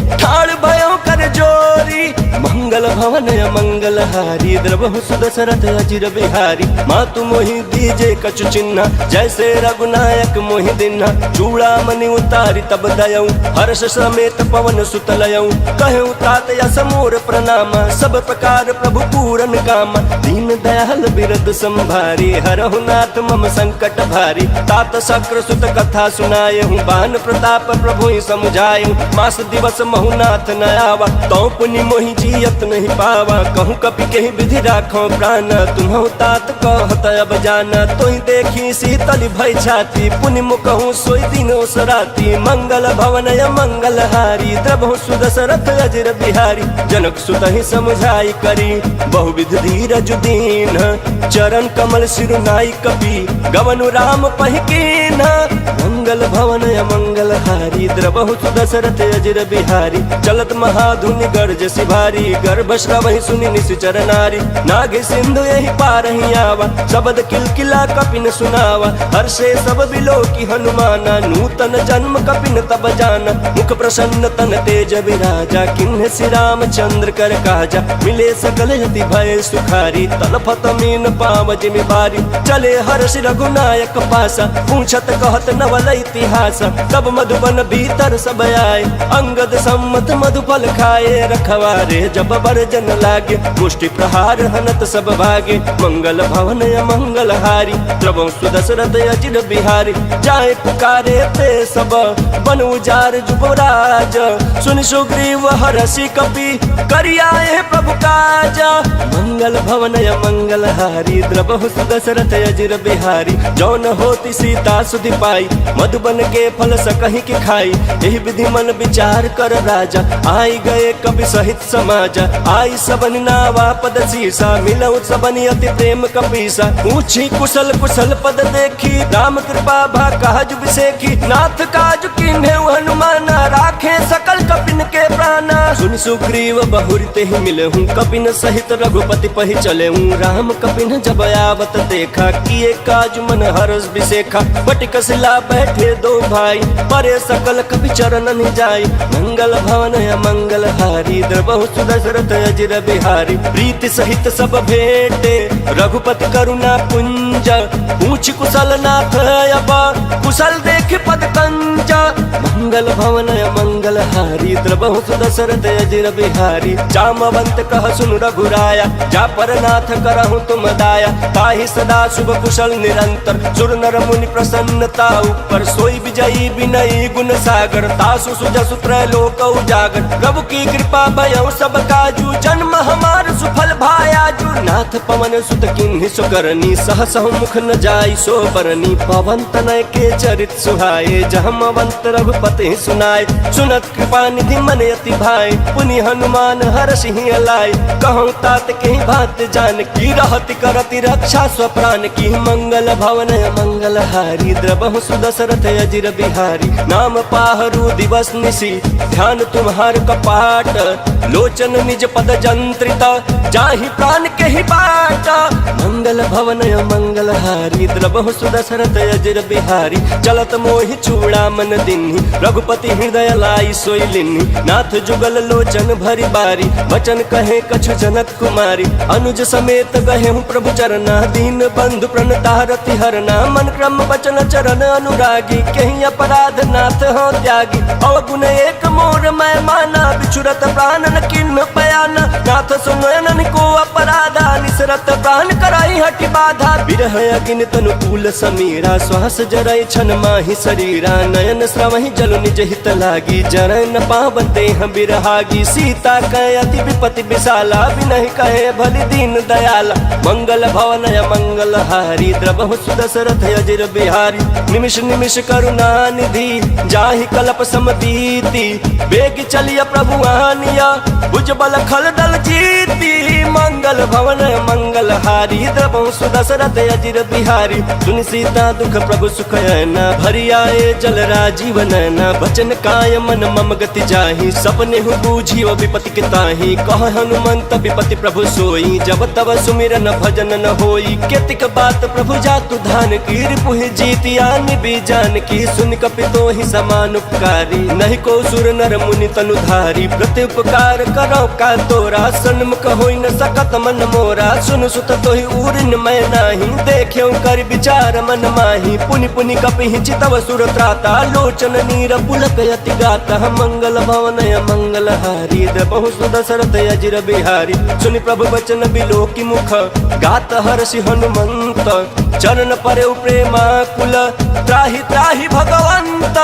ठाड़ भयो कर जोरी, मंगल भवन मंगल हारी, द्रवहु दशरथ अजर बिहारी, मातु मोहि दीजे कछु चिन्ह, जैसे रघुनायक मोहि दिन्हा, चूड़ामणि उतारी तब दयऊ, हर्ष समेत पवन सुत लयऊ, कहूँ तात यस मोर प्रणामा, सब प्रकार प्रभु पूरन कामा, दीन दयाल बिरद संभारी, हरहु नाथ मम संकट भारी, तात शक्र सुत कथा सुनायहूँ, बान प्रताप प्रभु समुझायहूँ, मास दिवस महु-नाथ न आवा, तौ पुनि मोहि जियत नहीं पावा, कहूँ कपि केहि विधि राखो प्राण, तुम्हु तात कहत अब जाना, तोहि देखी शीतल भय छाती, पुनि मुकहु सोई दिनो सराती, मंगल भवन मंगल हारी, द्रवहु दशरथ अजर बिहारी, जनक सुत ही समझाई करी, बहुविध धीरज दीन, चरण कमल सिरुनाई कपि, गवनु राम पहिकीन, मंगल भवन मंगल हारी, द्रवहु दशरथ अजर बिहारी, चलत महाधुनि गर्ज सिभारी, गर्भ श्रवहि सुनि निश्चर नारी, नागे सिंधु यही पारहि आवा, शब्द किलकिला कपिन सुनावा, हर्षे सब बिलो की हनुमाना, नूतन जन्म कपिन तब जाना, मुख प्रसन्न तन तेज विराजा, किन्ह श्री रामचंद्र कर काजा, मिले सकल यति भय सुखारी, तलफत मीन पाव जिमि बारी, चले हर्ष रघुनायक पासा, पूछत कहत नवल इतिहास, तब मधुबन मन भीतर सब आए, अंगद सम्मत मधुफल खाए, रखवारे जब बरजन लागे, मुष्टि प्रहार हनत सब भागे, मंगल भवन मंगल हारी, द्रवं सुदशरथ अजिर बिहारी, जाए पुकारे ते सब बन उजार जुबराज, सुन सुग्रीव हरषि कपि करियाए प्रभु काज, मंगल भवन मंगल हारी, द्रवहु सुदशरथ अजिर बिहारी, जौन होती सीता सुधि पाई, मधुबन के फल सकहि के खाई, यही विधि मन विचार कर राजा, आई गए कवि सहित समाज, आई सबन नावा पद शीसा, मिलऊ सबन अति प्रेम कपीसा, पूछी कुशल कुशल पद देखी, राम कृपा भा काज बिसेखी, नाथ काज कीन्हे हनुमान, राखे सकल कपिन के प्राण, सुन सुग्रीव बहुरी ते ही मिलहूँ, कपिन सहित रघुपति पहि चलेहूँ, राम कपिन जब आवत देखा, किए काज मन हरष बिसेखा, बटिक शिला बैठे दो भाई, परे सकल कपि चरणन जाय, मंगल भवन मंगल हारी, द्रवहु सुदशरथ अजिर बिहारी, प्रीति सहित सब भेटे, रघुपति करुणा पुंज, पूछ कुशल नाथ अब, कुशल देख पद कंज, मंगल भवन मंगल हारी, द्रवहु सुदशरथ अजिर बिहारी, जामवंत कह सुन रघुराया, जा पर नाथ करहु तुम दाया, ताहि सदा शुभ कुशल निरंतर, सुर नर मुनि प्रसन्नता ऊपर, सोई विजयी विनयी गुण सागर, तासु सुजसु त्रैलोक उजागर, प्रभु की कृपा भयउ सब काजू, जन्म हमार सुफल भायाजू, नाथ पवन सुत किन्हि सुकरनी, सहसहु मुख न जाई सो बरनी, पवन तनय के चरित सुहाए, जहमवंत रघुपति सुनाए, सुनत कृपा निधि मन अति भाई, पुनि हनुमान हरषि अलाय, कहूँ तात के बात जान की, रहति करति रक्षा स्वप्राण की, मंगल भवन मंगल हारी, द्रवहु सुदशरथ अजिर बिहारी, नाम पाहरू दिवस निशी, ध्यान तुम्हार कपाट, लोचन निज पद जंत्रिता, जाहि प्राण के ही बाट, मंगल भवन मंगल हारी, द्रवहु सुदशरथ अजिर बिहारी, चलत मोहि चूड़ामन दिन्हि, रघुपति हृदय लाई सोई लिन्हि, नाथ जुगल लोचन भरी बारी, वचन कहे कछु जनक कुमारी, अनुज समेत गहेहु प्रभु चरना, दीन बंधु प्रणतारति हरना, मन क्रम वचन चरण अनुरागी, कहीं अपराध नाथ हो त्यागी, अवगुण एक मोर मैं माना, बिछुरत प्राण न किन्ह पयाना, नाथ सुनयन को अपराधा, निसरत प्राण कराई हटि बाधा, बिरह अगिन तनुकूल समीरा, श्वास जरय छन माहि शरीरा, नयन श्रवहि जल निज हित लागी, जरय न पावन देह बिरहागी, सीता कह अति विपति विशाला, बिनहि कहे भलि दीन दयाला, मंगल भवन मंगल हारी, द्रवहु सुदशरथ अजिर बिहारी, निमिष निमिष करुणा निधि, जाहि कलप समदीति, बेग चलिय प्रभु आनिया, भुजबल खल दल जीती, मंगल भवन मंगल हारी, द्रवहु सुदशरथ अजिर बिहारी, सुनि सीता दुख प्रभु सुख ऐना, भरि आए जल राजीव नैना, बचन काय मन मम गति जाहि, सपने हु बूझी विपति के ताहि, कह हनुमंत विपति प्रभु सोई, जब तब सुमिरन भजन न होई, केतिक बात प्रभु जातु धान की, रिपुहि जीतिया निबि जान की, सुन कपि तोहि समान उपकारी, नहीं को सुर नर मुनि तनु धारी, प्रति उपकार करो का तोरा, सन्मुख होई न सकत मन मोरा, सुन सुत तोहि उरिन मैं नाही, देख्यो कर विचार मन माही, पुनि पुनि कपि चितव सुर त्राता, लोचन नीर पुलक यति गाता, मंगल भवन मंगल हारी, द्रवहु सुदशरथ अजिर बिहारी, सुनि प्रभु वचन बिलोकि मुख, गात हर्षि हनुमंत, चरण परे प्रेमाकुल, त्राहि त्राहि भगवंत,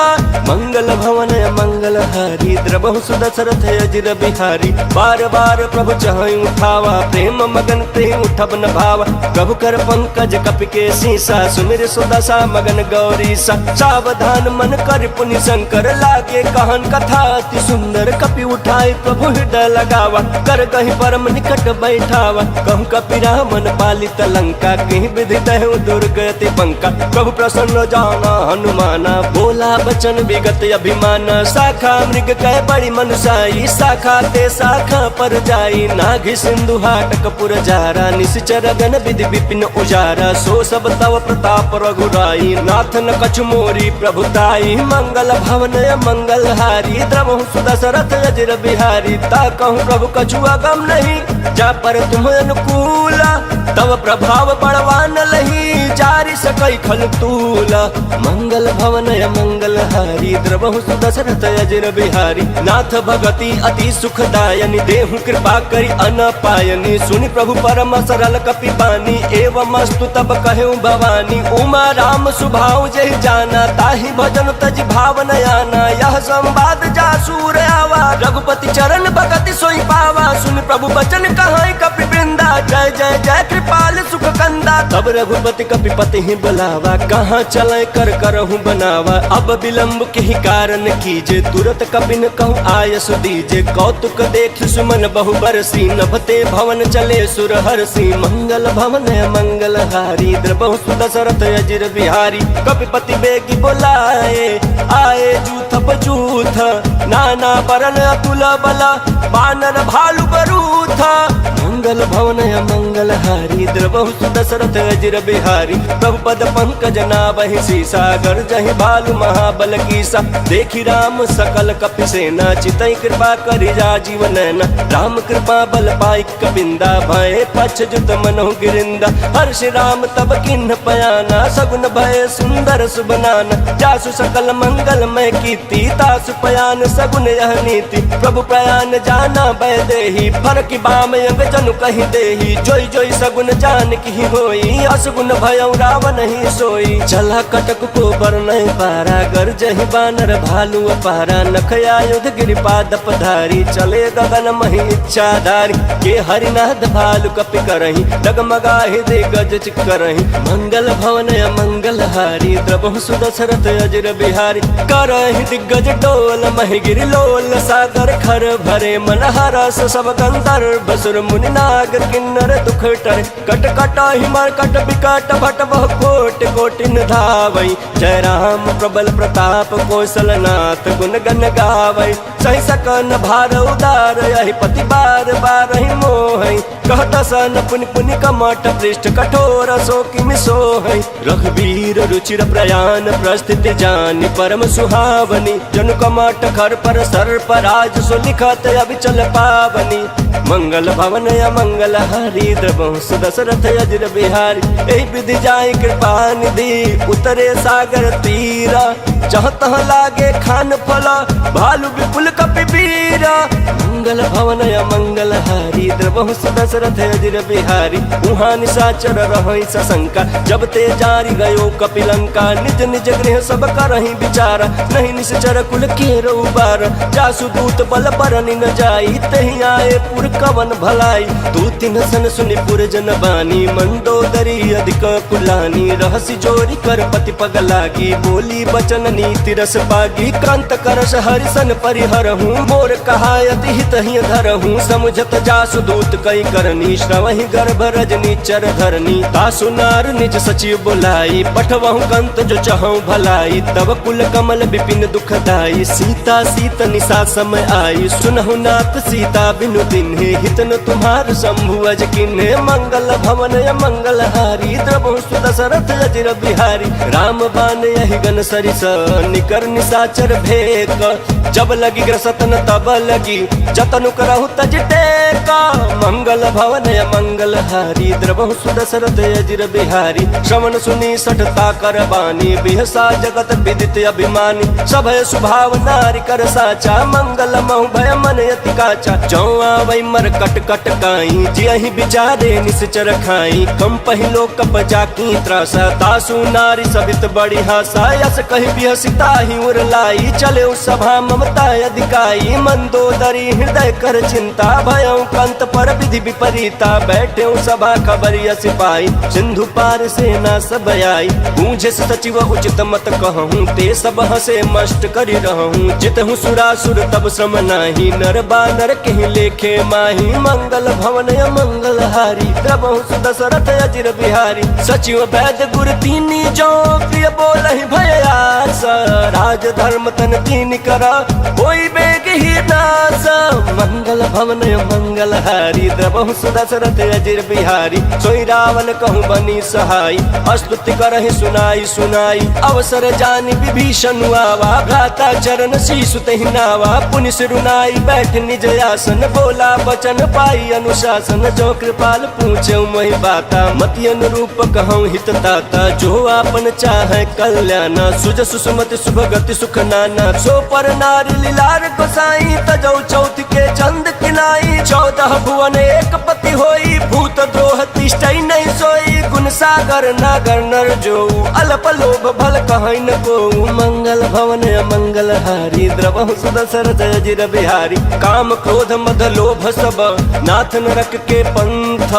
मंगल भवन मंगल हारी, द्रवहु सुदशरथ अजिर बिहारी, बार बार प्रभु चहई उठावा, प्रेम मगन ते उठब न भावा, प्रभु कर पंकज कपि के सीसा, सुमिर सुदशा मगन गौरी सा, सावधान मन कर पुनि शंकर, लागे कहन कथा अति सुंदर, कपि उठाई प्रभु हृदय लगावा, कर कहीं परम निकट बैठावा, कहूँ कपि रामन पालित लंका, कहीं विधि दहु दुर्गति पंका, प्रभु प्रसन्न जाना हनुमाना, बोला बचन विगत अभिमाना, शाखा मृग कह बड़ी मनुषाई, शाखा ते शाखा पर जाई, नाघि सिंधु हाटक पुर जारा, निश्चर गण विधि विपिन उजारा, सो सब तव प्रताप रघुराई, नाथ न कछु मोरी प्रभुताई, मंगल भवन मंगल हारी, द्रवहु सुदशरथ अजिर बिहारी, ता कहूँ प्रभु कछु अगम नहीं, जा पर तुम अनुकूला, तव प्रभाव बड़वान लही, जा नारी सकई खल तूला। मंगल भवन मंगल हारी द्रवहु सुदशरथ अजिर बिहारी। नाथ भगति अति सुखदायनी देहु कृपा करी अनपायनी। सुनि प्रभु परम सरल कपि बानी एवं अस्तु तब कहूँ भवानी। उमा राम सुभाव जहि जाना ताहि भजन तज भावन आना। यह संवाद जासूर आवा रघुपति चरण भगति सोई पावा। सुन प्रभु बचन कहाई कपि वृंदा जय जय जय कृपाल सुख कंदा। तब रघुपति कपिपति ही बुलावा कहाँ चले कर करहूँ बनावा। अब विलम्ब के ही कारण कीजे तुरत कपिन कहूँ आयस दीजे। कौतुक देख सुमन बहु बरसी नभते भवन चले सुर हरसी। मंगल भवन मंगल हारी द्रवहु सुदशरथ अजिर बिहारी। कपिपति बेगी बोलाए आए जूथ बजूथ नाना बरन अतुल बला बानर भालु बरूथ। मंगल भवन मंगल हारी द्रवहु सुदशरथ अजिर बिहारी। प्रभु पद पंकज नाभहि सीसा गर्जहि भालु महाबल कीसा। देखि राम सकल कपि सेना चितई कृपा करि राजीव नैना। राम कृपा बल पाई कपिंदा भय पछ जुत मनहु गिरिंदा। हर्ष राम तब किन्ह पयाना सगुन भय सुंदर सुबनाना। जासु सकल मंगल मय कीर्ति तासु पयान सगुन यह नीति। प्रभु प्रयान जाना भय देहि फरकि बाम अंग जनु कहि देहि। जोई जोई सगुन जान की होई असगुन भयउ रावण ही सोई। चला कटक को बरनय पारा गर्जहि बानर भालु अपारा। नख आयुध गिरिपाद पधारी चले गगन महि इच्छाधारी। के हरिनाथ भालु कपि करहि डगमगाहि दिग्गज चिकरहि। मंगल भवन मंगल हारी द्रवहु सुदशरथ अजिर बिहारी। करहि दिग्गज डोल महि गिरि लोल सागर खर भरे। मन हरस सब गंधर्व सुर मुनि नाग किन्नर दुख टर। कट कटाहि मरकट विकट भट बहु कोट कोटिन धावै। जय राम प्रबल प्रताप कौशलनाथ गुण गण गावै। सहि सकन भार उदार यहि पति बार बारहि मोहै। कहत सन पुनि पुनि कमठ पृष्ठ कठोर सो किमि सोहै। रघुवीर रुचिर प्रयाण प्रस्थिति जानि परम सुहावनी। जनु कमठ खर पर सर्प राज सो लिखत अविचल पावनी। मंगल भवन मंगल हारी द्रवहु सुदशरथ अजिर बिहारी। एहि विधि जाय कृपा निधि उतरे सागर तीरा। जहाँ तहाँ लागे खान फला भालु विपुल कपि बीरा। मंगल भवन मंगल हारी द्रवहु सुदशरथ अजिर बिहारी। उहाँ निशाचर रहै सशंका जब ते जारी गयो कपिलंका। निज निज गृह सब करहि विचारा नहीं निश्चर कुल केरो उबार। जासु दूत बल बरनि न जाई तहि आए पुर कवन भलाई। दू तीन सन सुनि पुर जन बानी मंदोदरी अधिक कुलानी। रहसि जोरी कर पति पग लागी बोली बचन नीति रस पागी। कांत करस हरिसन परिहरहूँ मोर कहायति हित ही धरहूँ। समुझत जासु दूत कई करनी श्रवहि गर्भ रजनी चर धरनी। तासु नार निज सचिव बुलाई पठवहु कंत जो चहु भलाई। तब कुल कमल विपिन दुखदाई सीता सीत निशा समय आई। सुनहु नाथ सीता बिनु तिन्हे हित न तुम्हार शंभु अज किन्हे। मंगल भवन मंगल हारी द्रवहु सुदशरथ अजिर बिहारी। राम बान यहि गन सरिस निकर निशाचर भेक। जब लगी ग्रसतन तब लगी जतनु करहु तज टेका। मंगल भवन मंगल हारी द्रवहु सुदशरथ अजिर बिहारी। श्रवण सुनी सठता कर बानी बिहसा जगत विदित अभिमानी। सभय स्वभाव नारी कर साचा मंगल महु भय मन अति काचा। जौ आवै मर कट कट काई जियहि विचारे निश्चर खाई। कम पहिलो कप जाकी त्रासा तासु नारी सबित बड़ी हासा। यस कहि बिहसिता ही उर लाई चले सभा ममता अधिकाई। मंदोदरी हृदय कर चिंता भयउ कंत पर विधि विपरीता। बैठे सभा खबरिया सिपाही सिंधु पार सेना सब आई। पूछे सचिव उचित मत कहूँ ते सब हसे मस्त करि रहूँ। जितहु सुरासुर तब श्रम नाही नर बानर कहीं लेखे माही। मंगल भवन मंगल हारी द्रवहु सुदशरथ अजिर बिहारी। सचिव वैद्य गुर तीनी जो प्रिय बोलहि भय आस। राज धर्म तन तीन करा कोई बेग विनाश मंगल भवन मंगल हारी द्रवहु सुदशरथ अजिर बिहारी सोई रावण कहूँ बनी सहाय स्तुति करहि सुनाई सुनाई अवसर जानि विभीषण आवा भ्राता चरण शीशु तहि नावा पुनि सिरुनाई बैठ निज आसन बोला बचन पाई अनुशासन जो कृपाल पूछे मोहि बाता मति अनुरूप कहूँ हित ताता जो आपन चाहे कल्याण सुज सुसुमति सुभगति सुख नाना सो पर नारी लीलार गोसाई तजौ चौथ के चंद किनाई 14 भुवन एक पति होई भूत द्रोह तिष्ठई नहीं सोई गुण सागर नागर नर जो अल्प लोभ भल कहीं न को मंगल भवन मंगल हारी द्रवहु सुदशरथ अजिर बिहारी काम क्रोध मद लोभ सब नाथ नरक के पंथ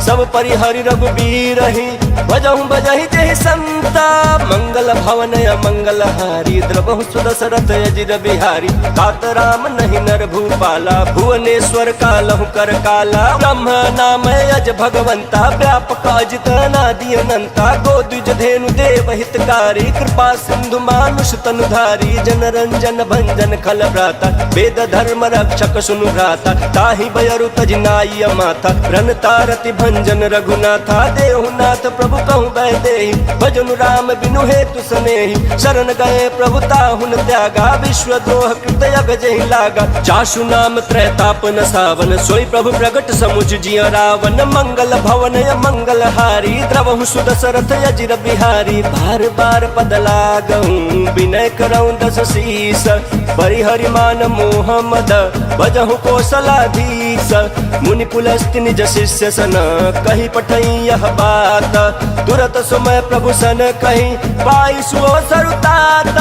सब परिहरि रघुबीर ही भजहु बजहि जहि संता मंगल भवन मंगल हारी द्रवहु सुदशरथ अजिर बिहारी तात राम नहीं नर भूपाला भुवनेश्वर कालहु कर काला ब्रह्म नाम अज भगवंता व्यापक अजित अनादि अनंता गोद्विज धेनु देव हितकारी कृपा सिंधु मानुष तनुधारी जन रंजन भंजन खल भ्राता वेद धर्म रक्षक सुनु भ्राता ताहि बयरु तजनाई माथा रन तारति भंजन रघुनाथा देहुनाथ प्रभु कहूँ बैदेहि भजनु राम बिनु हेतु सनेहि शरण गए प्रभु ताहुन त्यागा विश्व द्रोह कृत जहि लागा चाशु नाम त्रैताप न सावन सोई प्रभु प्रगट समुझ जिय रावण मंगल भवन मंगल हारी द्रवहु सुदशरथ अजिर बिहारी बार बार पद लागहूँ विनय करऊँ दस शीस परिहरि मान मोह मद भजहु कौशलाधीश मुनि पुलस्त्य निज शिष्य सन कही पठई यह बात तुरत सुमय प्रभु सन कही पाई सुओ सरुतात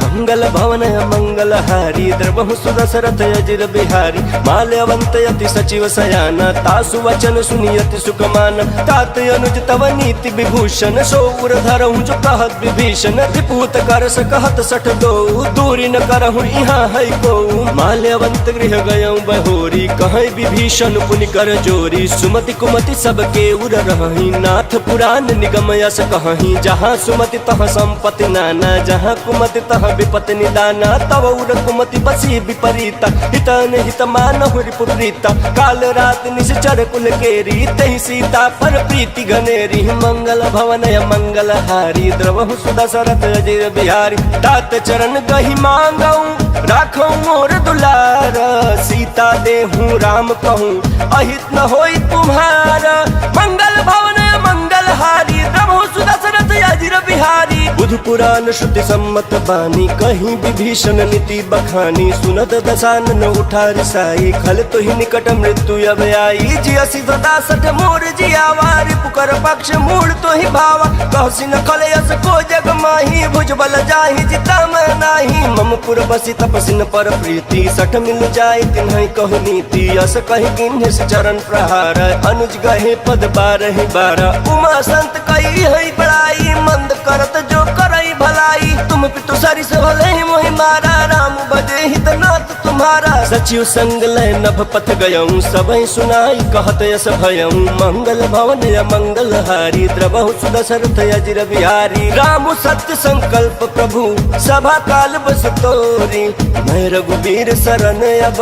मंगल भवन मंगल हारी द्रवहु सुदशरथ अजिर बिहारी माल्यवंत यति सचिव सयाना तासु वचन सुनियति सुखमान तात अनुज तव नीति विभूषण सौर धरहु जो कहत विभीषण त्रिपुत कर सकहत सठ दो दूरी न करहु यहाँ है को माल्यवंत गृह गयऊँ बहोरी कहीं विभीषण पुनि कर जोरी सुमति कुमति सबके उर रही नाथ पुराण निगम यस कहीं जहाँ सुमति तह संपत्ति नाना जहाँ कुमति तह विपत्ति निदाना तव उर कुमति बसी विपरीता हितन हित मानहु रिपुप्रीता काल रात निश्चर कुल केरी तहि सीता पर प्रीति घनेरी मंगल भवन मंगल हारी द्रवहु सुदशरथ अजिर बिहारी तात चरण गहि मांगऊँ राखो मोर दुलार सीता देहूँ राम कहूँ अहित न होई तुम्हारा मंगल भवन मंगल हारी द्रवहु सुदशरथ अजिर बिहारी बुध पुराण श्रुति सम्मत बानी कहीं विभीषण नीति बखानी सुनत दशानन उठा रिसाई खल तो ही निकट मृत्यु अब आई जियसी सदा सठ मोर जियावारी पुकर पक्ष मूल तो ही भावा कहसी न खले यस को जग माही भुजबल जाहि जिता मैं नाही ममपुर बसी तपसिन पर प्रीति सठ मिल जाय तिन्हि कहु नीति यस कहि किन्हि चरण प्रहार अनुज गहे पद बारहि बारह उमा संत कही है बड़ाई मंद करत जो करई भलाई तुम पितु सरिस भले मोहि मारा राम बजे हित नाथ तुम्हारा सचिव संग लय नभ पथ गयऊँ सबहि सुनाई कहत यस भयऊँ मंगल भवन मंगल हारी द्रवहु सुदशरथ अजिर बिहारी राम सत्य संकल्प प्रभु सभा काल बस तोरी मैं रघुबीर शरण अब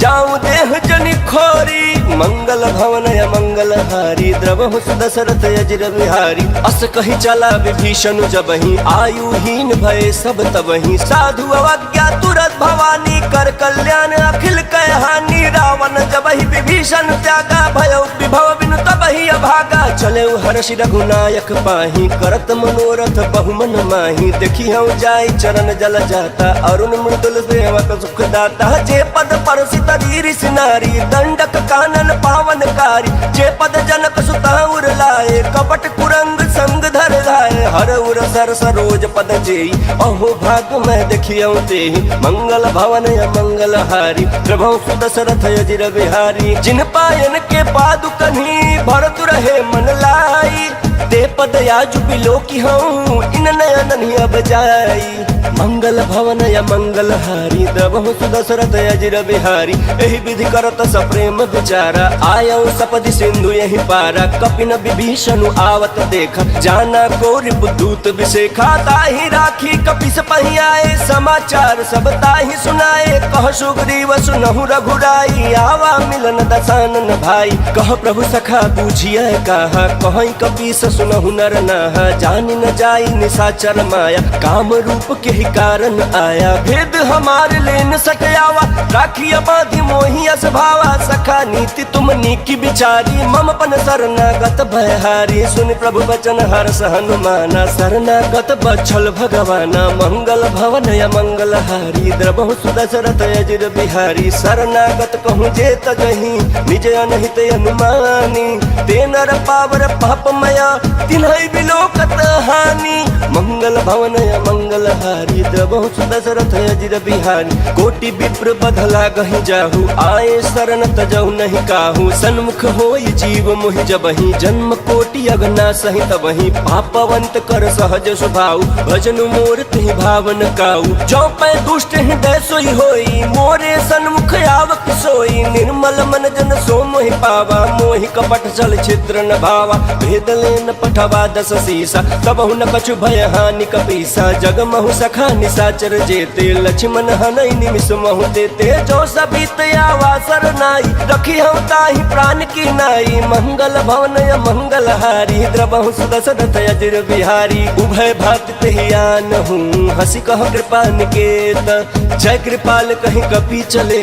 जाऊँ देह जनि खोरी मंगल भवन मंगल हारी द्रवहु सुदशरथ अजिर बिहारी अस कही चला विभीषण जबहि आयुहीन भय सब तबहि साधु अवज्ञा तुरत भवानी कर कल्याण अखिल कहानी रावण जबहि विभीषण त्यागा भयो विभव बिनु तबहि अभागा चले हर्षि रघुनायक पाही करत मनोरथ बहुमन माही देखी हम जाई चरण जल जाता अरुण मृदुल सेवक सुख दाता जे पद परसि तरीरि सिनारी दंडक कानन पावनकारी जे पद जनक सुता उर लाए कपट कुरंग संग धर लाए हर उर सर सरोज पद जेई अहो भाग मैं देखियौ तेहि मंगल भवन मंगल हारी प्रभु सुदशरथ अजिर बिहारी जिन पायन के पादुकन्हि भरतु रहे मन लाई ते पद याजु बिलो की हूँ इन नयन अब जाई। मंगल भवन या मंगल हारी द्रवहु सुदशरथ अजिर बिहारी एहि विधि करत सप्रेम विचारा आयौ सपदि सिंधु यही पारा कपिन विभीषण आवत देखा जाना कोरि बुद्धूत विशेखा ताहि राखी कपिस पहियाए समाचार सब ताहि सुनाए कह सुग्रीव सुनहु रघुराई आवा मिलन दसानन भाई कह प्रभु सखा बूझिए कहा कहीं कपीस सुनहु नर नाहा जानि न जाई निशाचर माया काम रूप के ही कारण आया भेद हमार लेन सकयावा राखी बाधि मोहि अस भावा सखा नीति तुम नीकी बिचारी मम पन शरणागत भयहारी सुन प्रभु वचन हर्ष हनुमाना शरणागत बछल भगवाना मंगल भवन या मंगल हारी द्रवहु सुदशरथ अजिर बिहारी शरणागत कहूँ जे तजहि निज अनहित अनुमानी ते नर पावर पापमया तिन्है बिलोकत हानि मंगल भवन या मंगल हारी द्रवहु सुदशरथ अजिर बिहारी कोटि विप्र बधला गहि जाहु आए शरण तजहु नहीं काहू सन्मुख होई जीव मोहि जबहि जन्म कोटि अगना सहित वही पापवंत कर सहज स्वभाव भजन मोर तिहि भावन काऊ जो पै दुष्ट हृदय सोई होई मोरे सन्मुख आवक सोई निर्मल मन जन सो मोहि पावा मोहि कपट छल छिद्र न भावा भेद लेन पठवा दस सीसा तबहु न कछु भय हानि कपीसा जग महु सखा निशाचर जेते लक्ष्मण हनई निमिष महु देते जो सबित आवा सरनाई रखी हम ताहि प्राण की नाई मंगल भवन या मंगल हारी द्रवहु सुदशरथ अजिर बिहारी उभय भात तेहियान हूँ हसी कह कृपा निकेत जय कृपाल कहीं कपी चले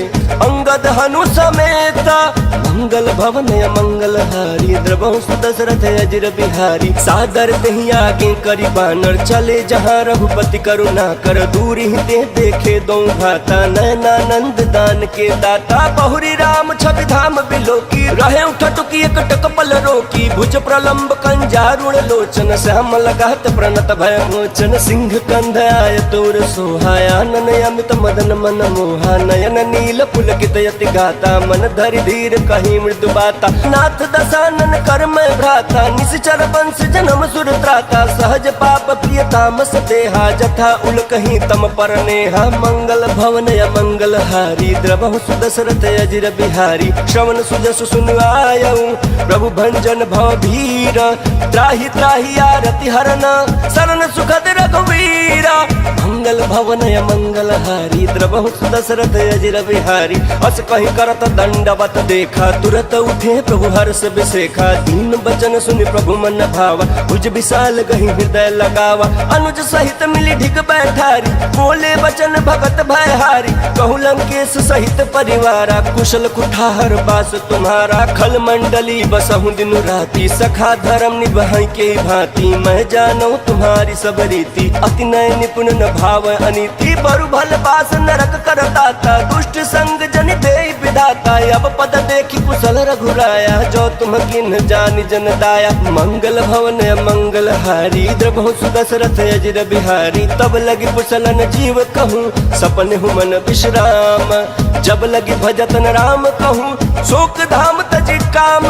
अंगद हनु समेत मंगल भवन या मंगल हारी द्रवहु सुदशरथ अजिर बिहारी सादर तेहि आगे करी बानर चले जहाँ रघुपति करुणा कर दूर ही दे देखे दो भाता नयनानंद दान के दाता बहुरी राम छवि धाम बिलोकी रहे उठटुकी एक टकपल रोकी भुज प्रलंब कंजारुण लोचन श्याम लगात प्रणत भय मोचन सिंह कंध आय तोर सोहाया नन अमित मदन मन मोहा नयन नील पुलकित यति गाता मन धरि धीर कहीं मृदु बाता नाथ दसानन कर मैं भ्राता निश्चर वंश जन्म सुर त्राता सहज पाप प्रिय तामस देहा जथा उल कहीं तम पर नेहा मंगल भवन या मंगल हारी द्रवहु सुदशरथ अजिर बिहारी श्रवण सुजस सुन आयऊ प्रभु भंजन भव भीर त्राहि त्राहि आरति हरना शरण सुखद रघुवीरा मंगल भवन या मंगल हारी द्रवहु सुदशरथ अजिर बिहारी अस कहीं करत दंडवत देखा तुरत उठे प्रभु हर्ष बिसेखा दीन बचन सुनि प्रभु मन भावा भुज विशाल गही हृदय लगावा अनुज सहित मिली ढिग बैठारी बोले वचन भगत भयहारी कहु लंकेश सहित परिवारा कुशल कुठार बास तुम्हारा खल मंडली बसहु दिनु राती सखा धर्म निभाई के भांति मैं जानू तुम्हारी सब रीति अति नय निपुण न भाव अनीति बरु भल बास नरक करताता दुष्ट संग जन दे विधाता अब पद देखी कुशल रघुराया जो तुम किन जानि जन दाया मंगल भवन मंगल हारी द्रवहु सुदशरथ अजिर बिहारी तब लगी कुशलन जीव कहूँ सपन हूँ मन विश्राम जब लगी भजतन राम कहूँ शोक धाम तजि काम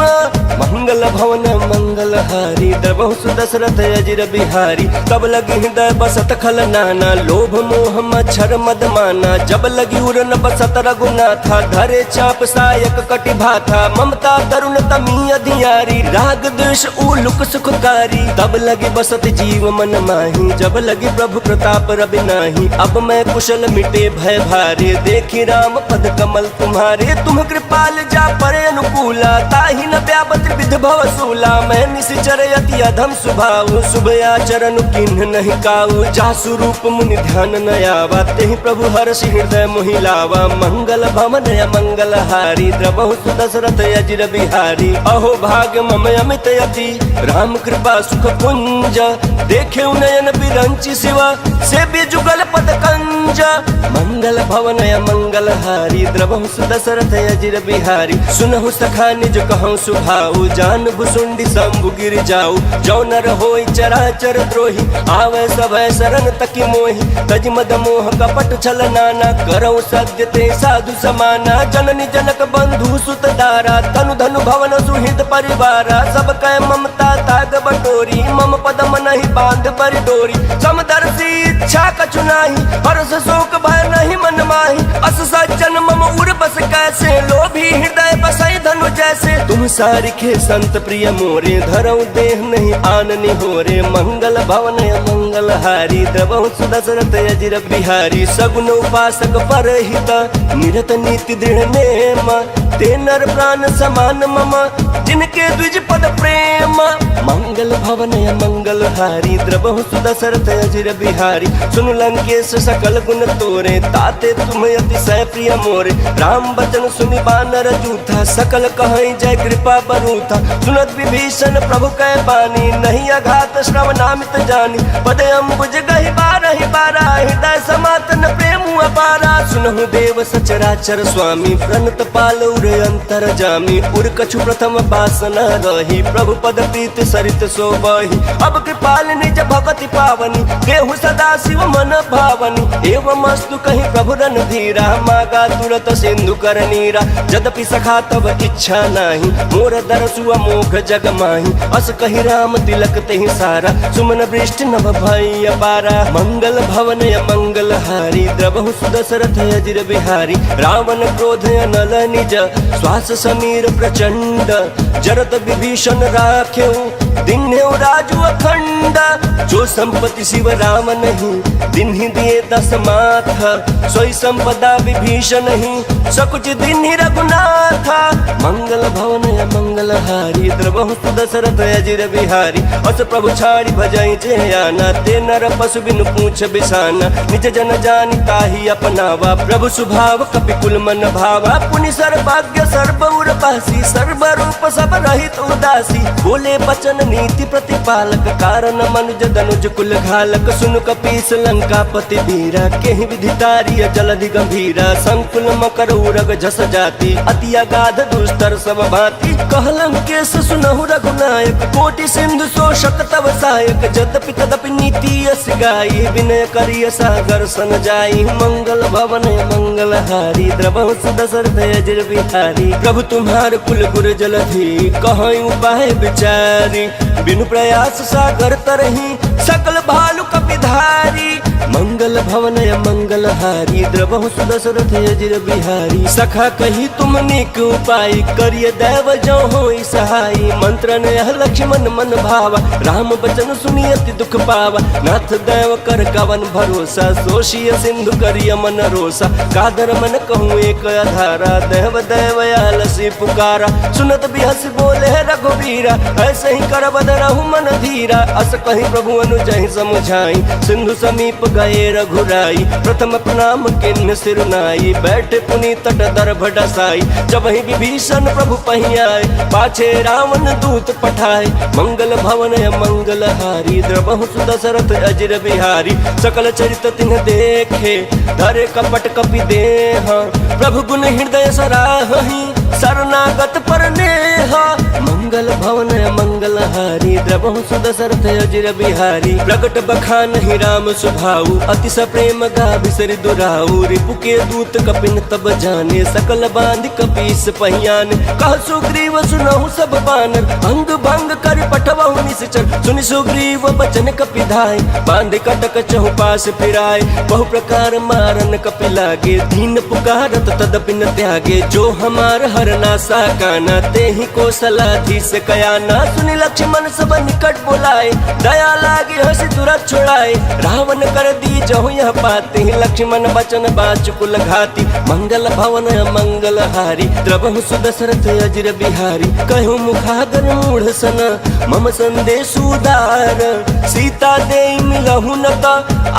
मंगल भवन मंगल हारी द्रवहु सुदशरथ अजिर बिहारी तब लगी हृदय बसत खल नाना लोभ मोह मच्छर मद माना जब लगी उड़न बसत रघुनाथा धरे चाप सायक कटि भाथा ममता तरुण तमी अधियारी राग द्वेष उलुक सुखकारी तब लगी बसत जीव मन माही जब लगी प्रभु प्रताप रवि नाही अब मैं कुशल मिटे भय भारे देखी राम पद कमल तुम्हारे तुम कृपाल जा परे अनुकूला ताहि न व्यापत विध भव सूला मैं निश्चर यति अधम स्वभाव शुभ आचरण किन्ह नहीं काऊ जासु रूप मुनि ध्यान न आवा तेहि प्रभु हर्ष हृदय मोहि लावा मंगल भवन या मंगल हारी द्रवहु सुदशरथ अजिर बिहारी अहो भाग्य मम अमित यति राम कृपा सुख पुंज देखे नयन बिरंचि शिवा से जुगल पद कंज मंगल भवन या मंगल हारी द्रवहु सुदशरथ अजिर बिहारी सुनहु सखा निज कहूँ सुभाऊ जान भुसुंडी शंभु गिर जाऊ जो नर होई चराचर द्रोही आवे सभय शरण तकी मोहि तज मद मोह कपट छल नाना करऊ सत्य ते साधु समाना जननी जननी जनक बंधु सुत दारा तनु धनु भवन सुहृद परिवारा सब कह ममता ताग बटोरी मम पदम नहीं बांध पर डोरी समदर्शी इच्छा कछु नाही हर्ष शोक भय नहीं मन माही अस सज्जन मम उर बस कैसे लोभी हृदय बसई धनु जैसे तुम सारिखे संत प्रिय मोरे धरऊ देह नहीं आननी होरे मंगल भवन मंगल हारी द्रवहु सुदशरथ अजिर बिहारी सगुन उपासक परहित निरत नीति दृढ़ नेम ते नर प्राण समान मम जिनके द्विज पद प्रेम मंगल भवन मंगल हारी द्रवहु सुदशरथ अजिर बिहारी सुन लंकेश सकल गुण तोरे ताते तुम अतिशय प्रिय मोरे राम बचन सुनि बानर जूथा सकल कहई जय कृपा बरूथा सुनत विभीषण प्रभु कह बानी नहीं अघात श्रवणामित जानी पद अम्बुज गहि बारा हृदय समातन प्रेम अपारा सुनहु देव सचराचर स्वामी प्रणत पालौर अंतर जामी उर कछु प्रथम बासना रही प्रभु पद प्रीत सरित सोबही अब कृपाल निज भगति पावनी देहु सदा शिव मन भावनी एवं अस्तु कहीं प्रभु रन धीरा मागा तुरत सिंधु कर नीरा जदपि सखा तब इच्छा नाही मोर दरसु अमोघ जग माही अस कही राम तिलक तेहि सारा सुमन वृष्टि नभ भई अपारा मंगल भवन मंगल हारी द्रवहु सुदशरथ अजिर बिहारी रावण क्रोध नल निज श्वास समीर प्रचंड जरत विभीषण राखेऊ दिन्हेउ राजु अखंड जो संपत्ति शिव राम नहीं दिन्हि दिए दस माथ सोई संपदा विभीषण नहीं सकुच दिन्हि रघुनाथ मंगल भवन मंगल हारी द्रवहु सुदशरथ अजिर बिहारी अस प्रभु छाड़ी भजई जे आना ते नर पशु बिनु पूछ बिसाना निज जन जानि ताहि अपनावा प्रभु स्वभाव कपि कुल मन भावा पुनि सर्वज्ञ सर्व उर पासी सर्व रूप सब रहित उदासी बोले बचन नीति प्रतिपालक कारण मनुज दनुज कुल घालक सुन कपीस लंकापति वीरा केहि विधितारी जलधि गंभीरा संकुल मकर उरग झस जाति अति अगाध दुस्तर सब भांति कहलं केस सुनहु रघुनायक कोटि सिंधु शोषक तव सहायक जदपि तदपि नीति यस गाई विनय करिय सागर सन जाई मंगल भवन मंगल हारी द्रवहु सुदशरथ अजिर बिहारी प्रभु तुम्हार कुल गुर जलधि कहई उपाय विचारी बिनु प्रयास सागर तरही सकल भालु कपिधारी मंगल भवन मंगल हारी द्रवहु सुदशरथ अजिर बिहारी सखा कही तुम नीक उपाय करिय दैव जो होई सहाई मंत्र ने लक्ष्मण मन भावा राम बचन सुनि अति दुख पावा नाथ दैव कर कवन भरोसा सोशिय सिंधु करिय मन रोसा कादर मन कहूँ एक आधारा देव दैवयाल से पुकारा सुनत बिहस बोले रघुवीरा ऐसे ही कर बद रहु मन धीरा अस कहीं प्रभु अनुजहि समुझाई सिंधु समीप गए रघुराई प्रथम प्रणाम किन्न सिर नाई बैठे पुनि तट दर्भ डसाई जब ही विभीषण प्रभु पहियाए पाछे रावण दूत पठाए मंगल भवन मंगल हारी द्रवहु सुदशरथ अजिर बिहारी सकल चरित तिन्ह देखे धरे कपट कपि देह प्रभु गुण हृदय सराहि शरणागत पर नेहा मंगल भवन मंगल हारी द्रवहु सुदशरथ अजिर बिहारी प्रकट बखान ही राम सुभाऊ अतिश प्रेम गा बिसरि दुराऊ रिपु के दूत कपिन तब जाने सकल बांध कपीस पहियान कह सुग्रीव सुनहु सब बानर अंग भंग कर पठवहु निश्चर सुनि सुग्रीव बचन कपि धाय बांध कटक चहुपास फिराय बहु प्रकार मारन कपि लागे दीन पुकारत तदपि न त्यागे जो हमार हरना साकाना ते ही कौशलाधीश कयाना सुनि लक्ष्मण सब निकट बोलाए दया लागे हंसी तुरंत छुड़ाए रावण कर दी जहु यह पाते लक्ष्मण बचन बाच कुल घाती मंगल भवन मंगल हारी द्रवहु सुदशरथ अजिर बिहारी कहु मुखागर मूढ़ सन मम संदेश उदार सीता दे मिलहु न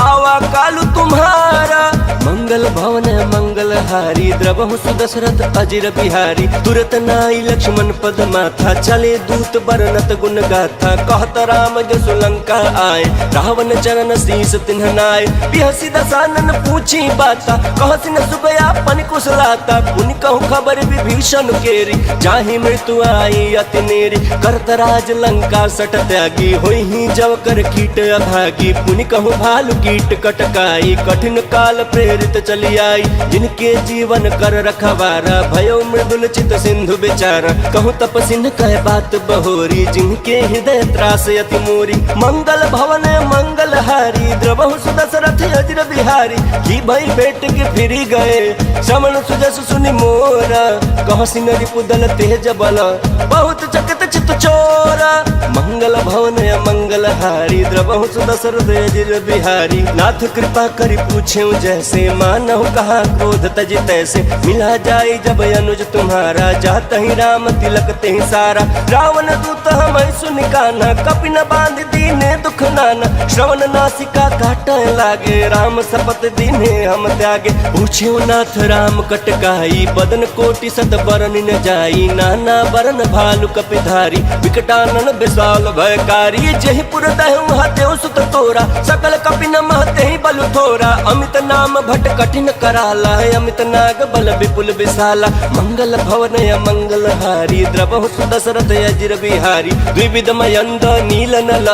आवा कालु तुम्हारा मंगल भवन मंगल हारी द्रवहु सुदशरथ अजिर बिहारी बिहारी। तुरत नाई लक्ष्मण पद माथा, चले दूत बरनत गुण गाथा। कहत राम जसु लंका आए, रावण चरण शीस तिन्ह नाय। बिहसी दसानन पूछी बाता, कहसी न सुगया पन कुशलाता। पुनि कहूँ खबर विभीषण केरी, जाहि मृत्यु आई अति नेरी। करत राज लंका सट त्यागी, होई ही जव कर कीट अभागी। पुनि कहूँ भालु कीट कटकाई, कठिन काल प्रेरित चली आई। जिनके जीवन कर रखवारा, भयो मृदुल चित सिंधु बेचारा। कहूँ तपसिन कह बात बहोरी, जिनके हृदय त्रास अति मोरी। मंगल भवन मंगल हारी, द्रवहु सुदशरथ अजिर बिहारी। की भई बेट के फिरी गए, श्रवण सुजस सुनि मोरा। कहसी न रिपुदल तेज बल, बहुत चकित चित चोरा। मंगल भवन मंगल हारी, द्रवहु सुदशरथ अजिर बिहारी। नाथ कृपा करि पूछेउ जैसे, मानहु कहा क्रोध तज तैसे। मिला जाए जब अनुज तुम्हारा, जात ही राम तिलक तेहि सारा। रावण दूत हमै सुनि कान्हा, कपि न बांध दीने दुख नाना। श्रवण नासिका काटय लागे, राम शपथ दीने हम त्यागे। पूछेउ नाथ राम कटकाई, बदन कोटि सत बरन न जाई। नाना बरन भालु कपिधारी, विकटानन विशाल भयकारी। जेहि पुर दहु हतेउ सुत तोरा, सकल कपि न महतेहि बलु थोरा। अमित नाम भट कठिन कराला, अमित नाग बल विपुल विशाला। मंगल भवन मंगल हारी, द्रवहु सुदशरथ अजिर बिहारी। द्विविध मयंद नील नल,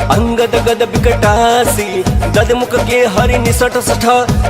अंगद गद विकटासी। ददमुख के हरि निसट सठ,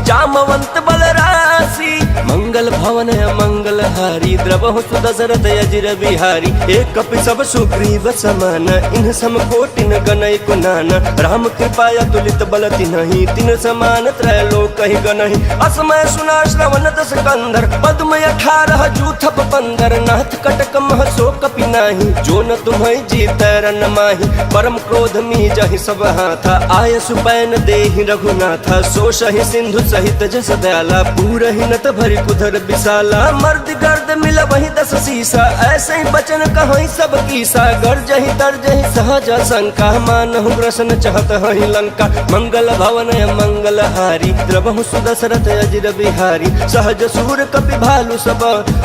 जामवंत बल राशि। मंगल भवन मंगल हारी, द्रवहु सुदशरथ अजिर बिहारी। एक कपि सब सुग्रीव समान, इन सम कोटि न गनय कुनाना। राम कृपा अतुलित बल तिन्हि, तिन समान त्रैलोक ही गनहि। असमय सुना श्रवण दस कंधर, पद्म 18 जूथप 15। नाथ कटक मह सो कपि नाही, जो न तुम्हें जीतै रन माही। परम क्रोध मी जहि सब हाथा, आय सुपैन देहि रघुनाथा। सो सहि सिंधु सहित जस दयाला, पूरहि नत भरि कुधर विशाला। मर्द गर्द मिल वही 10 सीसा, ऐसे ही बचन कहीं सब कीसा। गर्जहि तर्जहि सहज शंका, मानहु ग्रसन चहत हहि लंका। मंगल भवन मंगल हारी, द्रवहु सुदशरथ अजिर बिहारी। सहज सूर कपि भालु सब,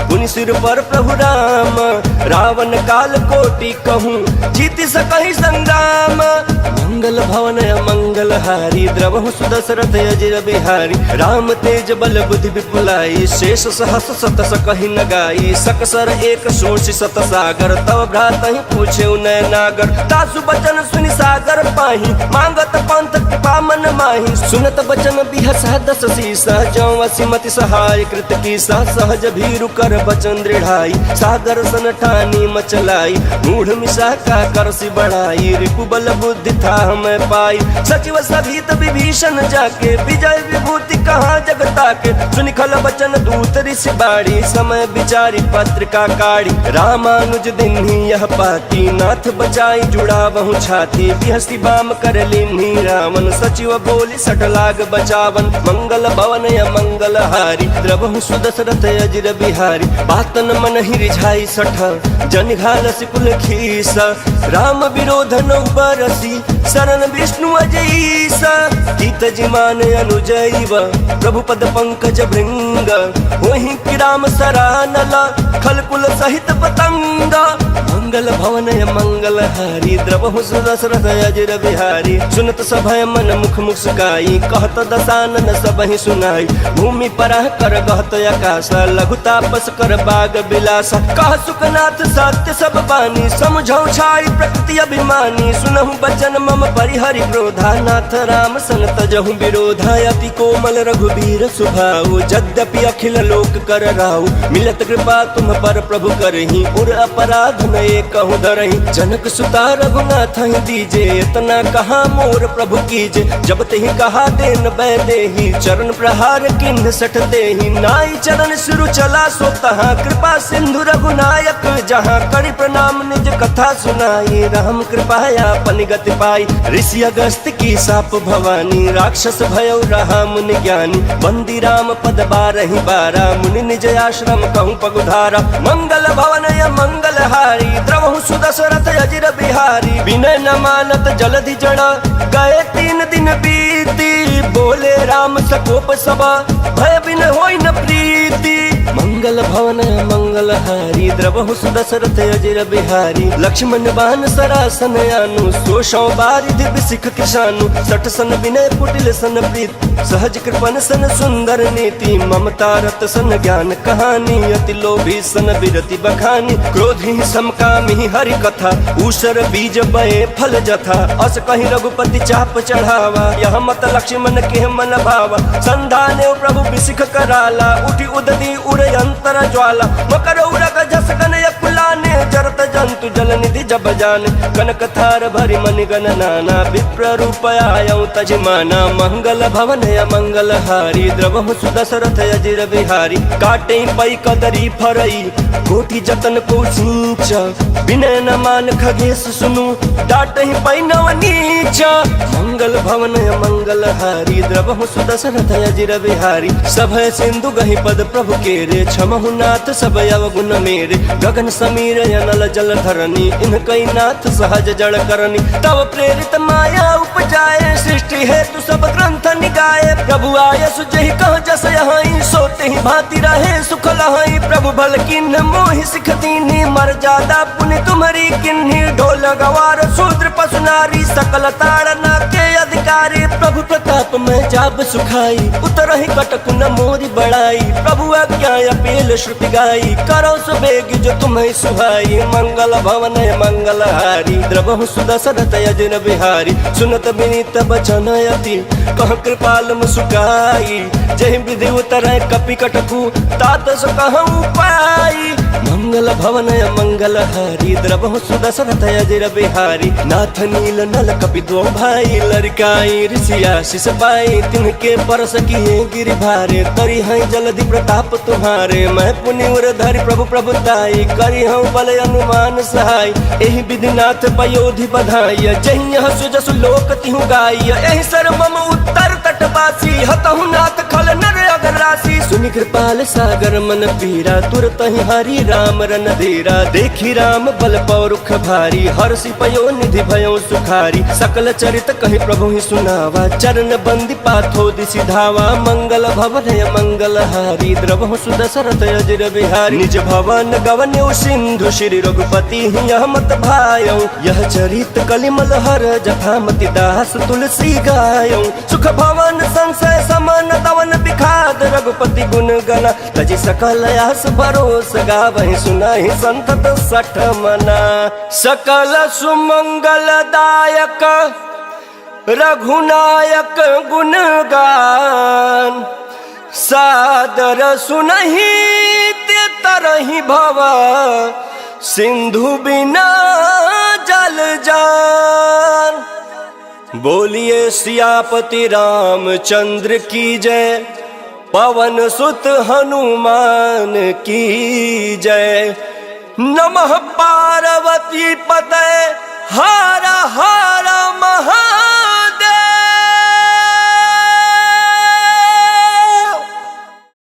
पुनि सिर पर प्रभु राम। रावण काल कोटि कहूँ, जीति सकहि संग्राम। मंगल भवन मंगल हारी, द्रवहु सुदशरथ अजिर बिहारी। राम तेज बल बुद्धि विपुलाई, शेष सहस सत सकहि न गाई। सकसर एक सोष सत सागर, तव भ्रातहि पूछेउ नय नागर। तासु बचन सुनि सागर पाही, मांगत पंथ कृपा मन माही। सुनत बचन बिहसा 10 सीसा, जौ असिमति सहाय कृत कीसा। सहज भीरु कर बचन दृढ़ाई, सागर सन ठानी मचलाई। मूढ़ मिशा का करसी बढ़ाई, रिपु बल बुद्धि था हमें पाई। सचिव सभीत विभीषण जाके, विजय विभूति कहाँ जगता के। सुनि खल बचन दूत ऋषि बाड़ी, समय विचारी पत्रिका काढ़ी। रामानुज दिन्ही यह पाती, नाथ बचाई जुड़ा बहु छाती। बिहसी बाम कर लिन्ही रावण, सचिव बोली सठ लाग बचावन। मंगल भवन मंगल हारी, द्रवहु सुदशरथ अजिर बिहारी। बातन मन ही रिझाई सठ, जन घाल सिकुल खीसा। राम विरोध न बरसी, शरण विष्णु अजईसा। कीत जिमान अनुजैव, प्रभु पद पंकज भृंग। वहीं कि राम सरानला, खलकुल सहित पतंग। मंगल भवन मंगल हारी, द्रवहु सुदशरथ अजिर बिहारी। सुनत सभय मन मुख मुस्काई, कहत दसानन सबहि सुनाई। भूमि पराह कर गहत आकाशा, लघु तापस कर बाग बिलासा। कह सुखनाथ सत्य सब बानी, समझौ छाई प्रकृति अभिमानी। सुनहु बचन मम परिहरि क्रोधा, नाथ राम सन तजहु विरोधा। अति कोमल रघुबीर सुभाऊ, यद्यपि अखिल लोक कर राऊ। मिलत कृपा तुम पर प्रभु करही, उर अपराध न कहूँ धरही। जनक सुता रघुनाथ ही दीजे, इतना कहा मोर प्रभु कीजे। जब तेहि कहा देन बै देही, चरण प्रहार किन्ह सठ देही। नाई चरण शुरु चला सो तहाँ, कृपा सिंधु रघुनायक जहाँ। करि प्रणाम निज कथा सुनाई, राम कृपाया पन गति पाई। ऋषि अगस्त की साप भवानी, भवानी राक्षस भयो रहा मुनि ज्ञानी बंदी राम पद बारहि बारा मुनि निज आश्रम कहूँ पगुधारा मंगल भवन य मंगल हारी द्रवहु सुदशरथ अजिर बिहारी विनय न मानत जलधि जड़ा गए 3 दिन बीती बोले राम सकोप सभा भय बिन होई न प्रीति मंगल भवन मंगल हारी द्रवहु सुदशरथ अजिर बिहारी लक्ष्मण बान सरासन आनु सोशौ बारिधि बिसिख कृषानु सठ सन विनय कुटिल सन प्रीत सहज कृपन सन सुंदर नीति ममता रत सन ज्ञान कहानी अति लोभी सन विरति बखानी क्रोधी समकामी हरि कथा ऊसर बीज बये फल जथा अस कहीं रघुपति चाप चढ़ावा यह मत लक्ष्मण के मन भावा संधाने प्रभु बिसिख कराला उठी उदती उड़े अंतर ज्वाला मकर उरग जस गन यकुलाने जरत जंतु जल निधि जब जान कनक थार भरि मनि गण नाना विप्र रूप आयौ तजमाना मंगल भवन य मंगल हारी द्रवहु सुदशरथ अजिर बिहारी काटे पई कदरी फरई कोटि जतन को सींच विनय न मान खगेश सुनु डाटहि पई नव नीच मंगल भवन य मंगल हारी द्रवहु सुदशरथ अजिर बिहारी सभय सिंधु गहि पद प्रभु केरे क्षमहु नाथ सब अवगुण मेरे गगन समीर अनल जल धरनी इनकई नाथ सहज जड़ करनी तब प्रेरित माया उपजाए सृष्टि हेतु सब ग्रंथ निगाए प्रभु आय सुजहि कह जस यहाई सोते ही भांति रहे सुख लहाई प्रभु भल किन्ह मोहि सिख दीन्ही मर्यादा पुनि तुम्हारी किन्ही ढोल गवार शूद्र पशु नारी सकल ताड़ना के अधिकारी प्रभु प्रताप में जाब सुखाई उतरहि कटक न मोरी बड़ाई प्रभु आज्ञा अपील श्रुति गाई करो सुबेग जो तुम्हें सुहाई मंगल भवन मंगल हारी द्रवहु सुदशरथ अजिर बिहारी सुनत विनीत बचन अति कह कृपाल मुस्काई जहि विधि उतरै कपि कटकु तात सो कहूँ पाई मंगल भवन मंगल हारी द्रवहु सुदशरथ अजिर बिहारी नाथ नील नल कपि दो भाई लड़काई ऋषि आशीष पाई तिनके परस किए गिरि भारे तरी है जलधि प्रताप तुम्हारे मैं पुनि उर धरि प्रभु प्रभुताई करी हूँ बल अनुमान सहाय एहि विधिनाथ पयोधि बधाई जहि यह सुजसु लोक तिहु गाय एहि सर मम उत्तर तटवासी हतहु नाथ खल नर अगर राशि सुनि कृपाल सागर मन पीरा तुरत ही हरि राम रन धीरा देखी राम बल पौरुख भारी हर्षि पयो निधि भयो सुखारी सकल चरित कहि प्रभु ही सुनावा चरण बंदी पाथो दिशि धावा मंगल भवन मंगल हारी द्रवहु सुदशरथ अजिर बिहारी निज भवन गवन्यौ सिंधु श्री रघुपति यह मत भायौ यह चरित कलिमल हर जथामति दास तुलसी गायौ सुख भवन संशय समन दवन बिखाद रघुपति गुण गण तजि सकल आस भरोस गावहि सुनाहि संतत सठ मना सकल सुमंगल दायक रघुनायक गुण गान सादर सुनहि ते तरहि भव सिंधु बिना जल जान बोलिए सियापति रामचंद्र की जय पवन सुत हनुमान की जय नमः पार्वती पते हर हर महादेव।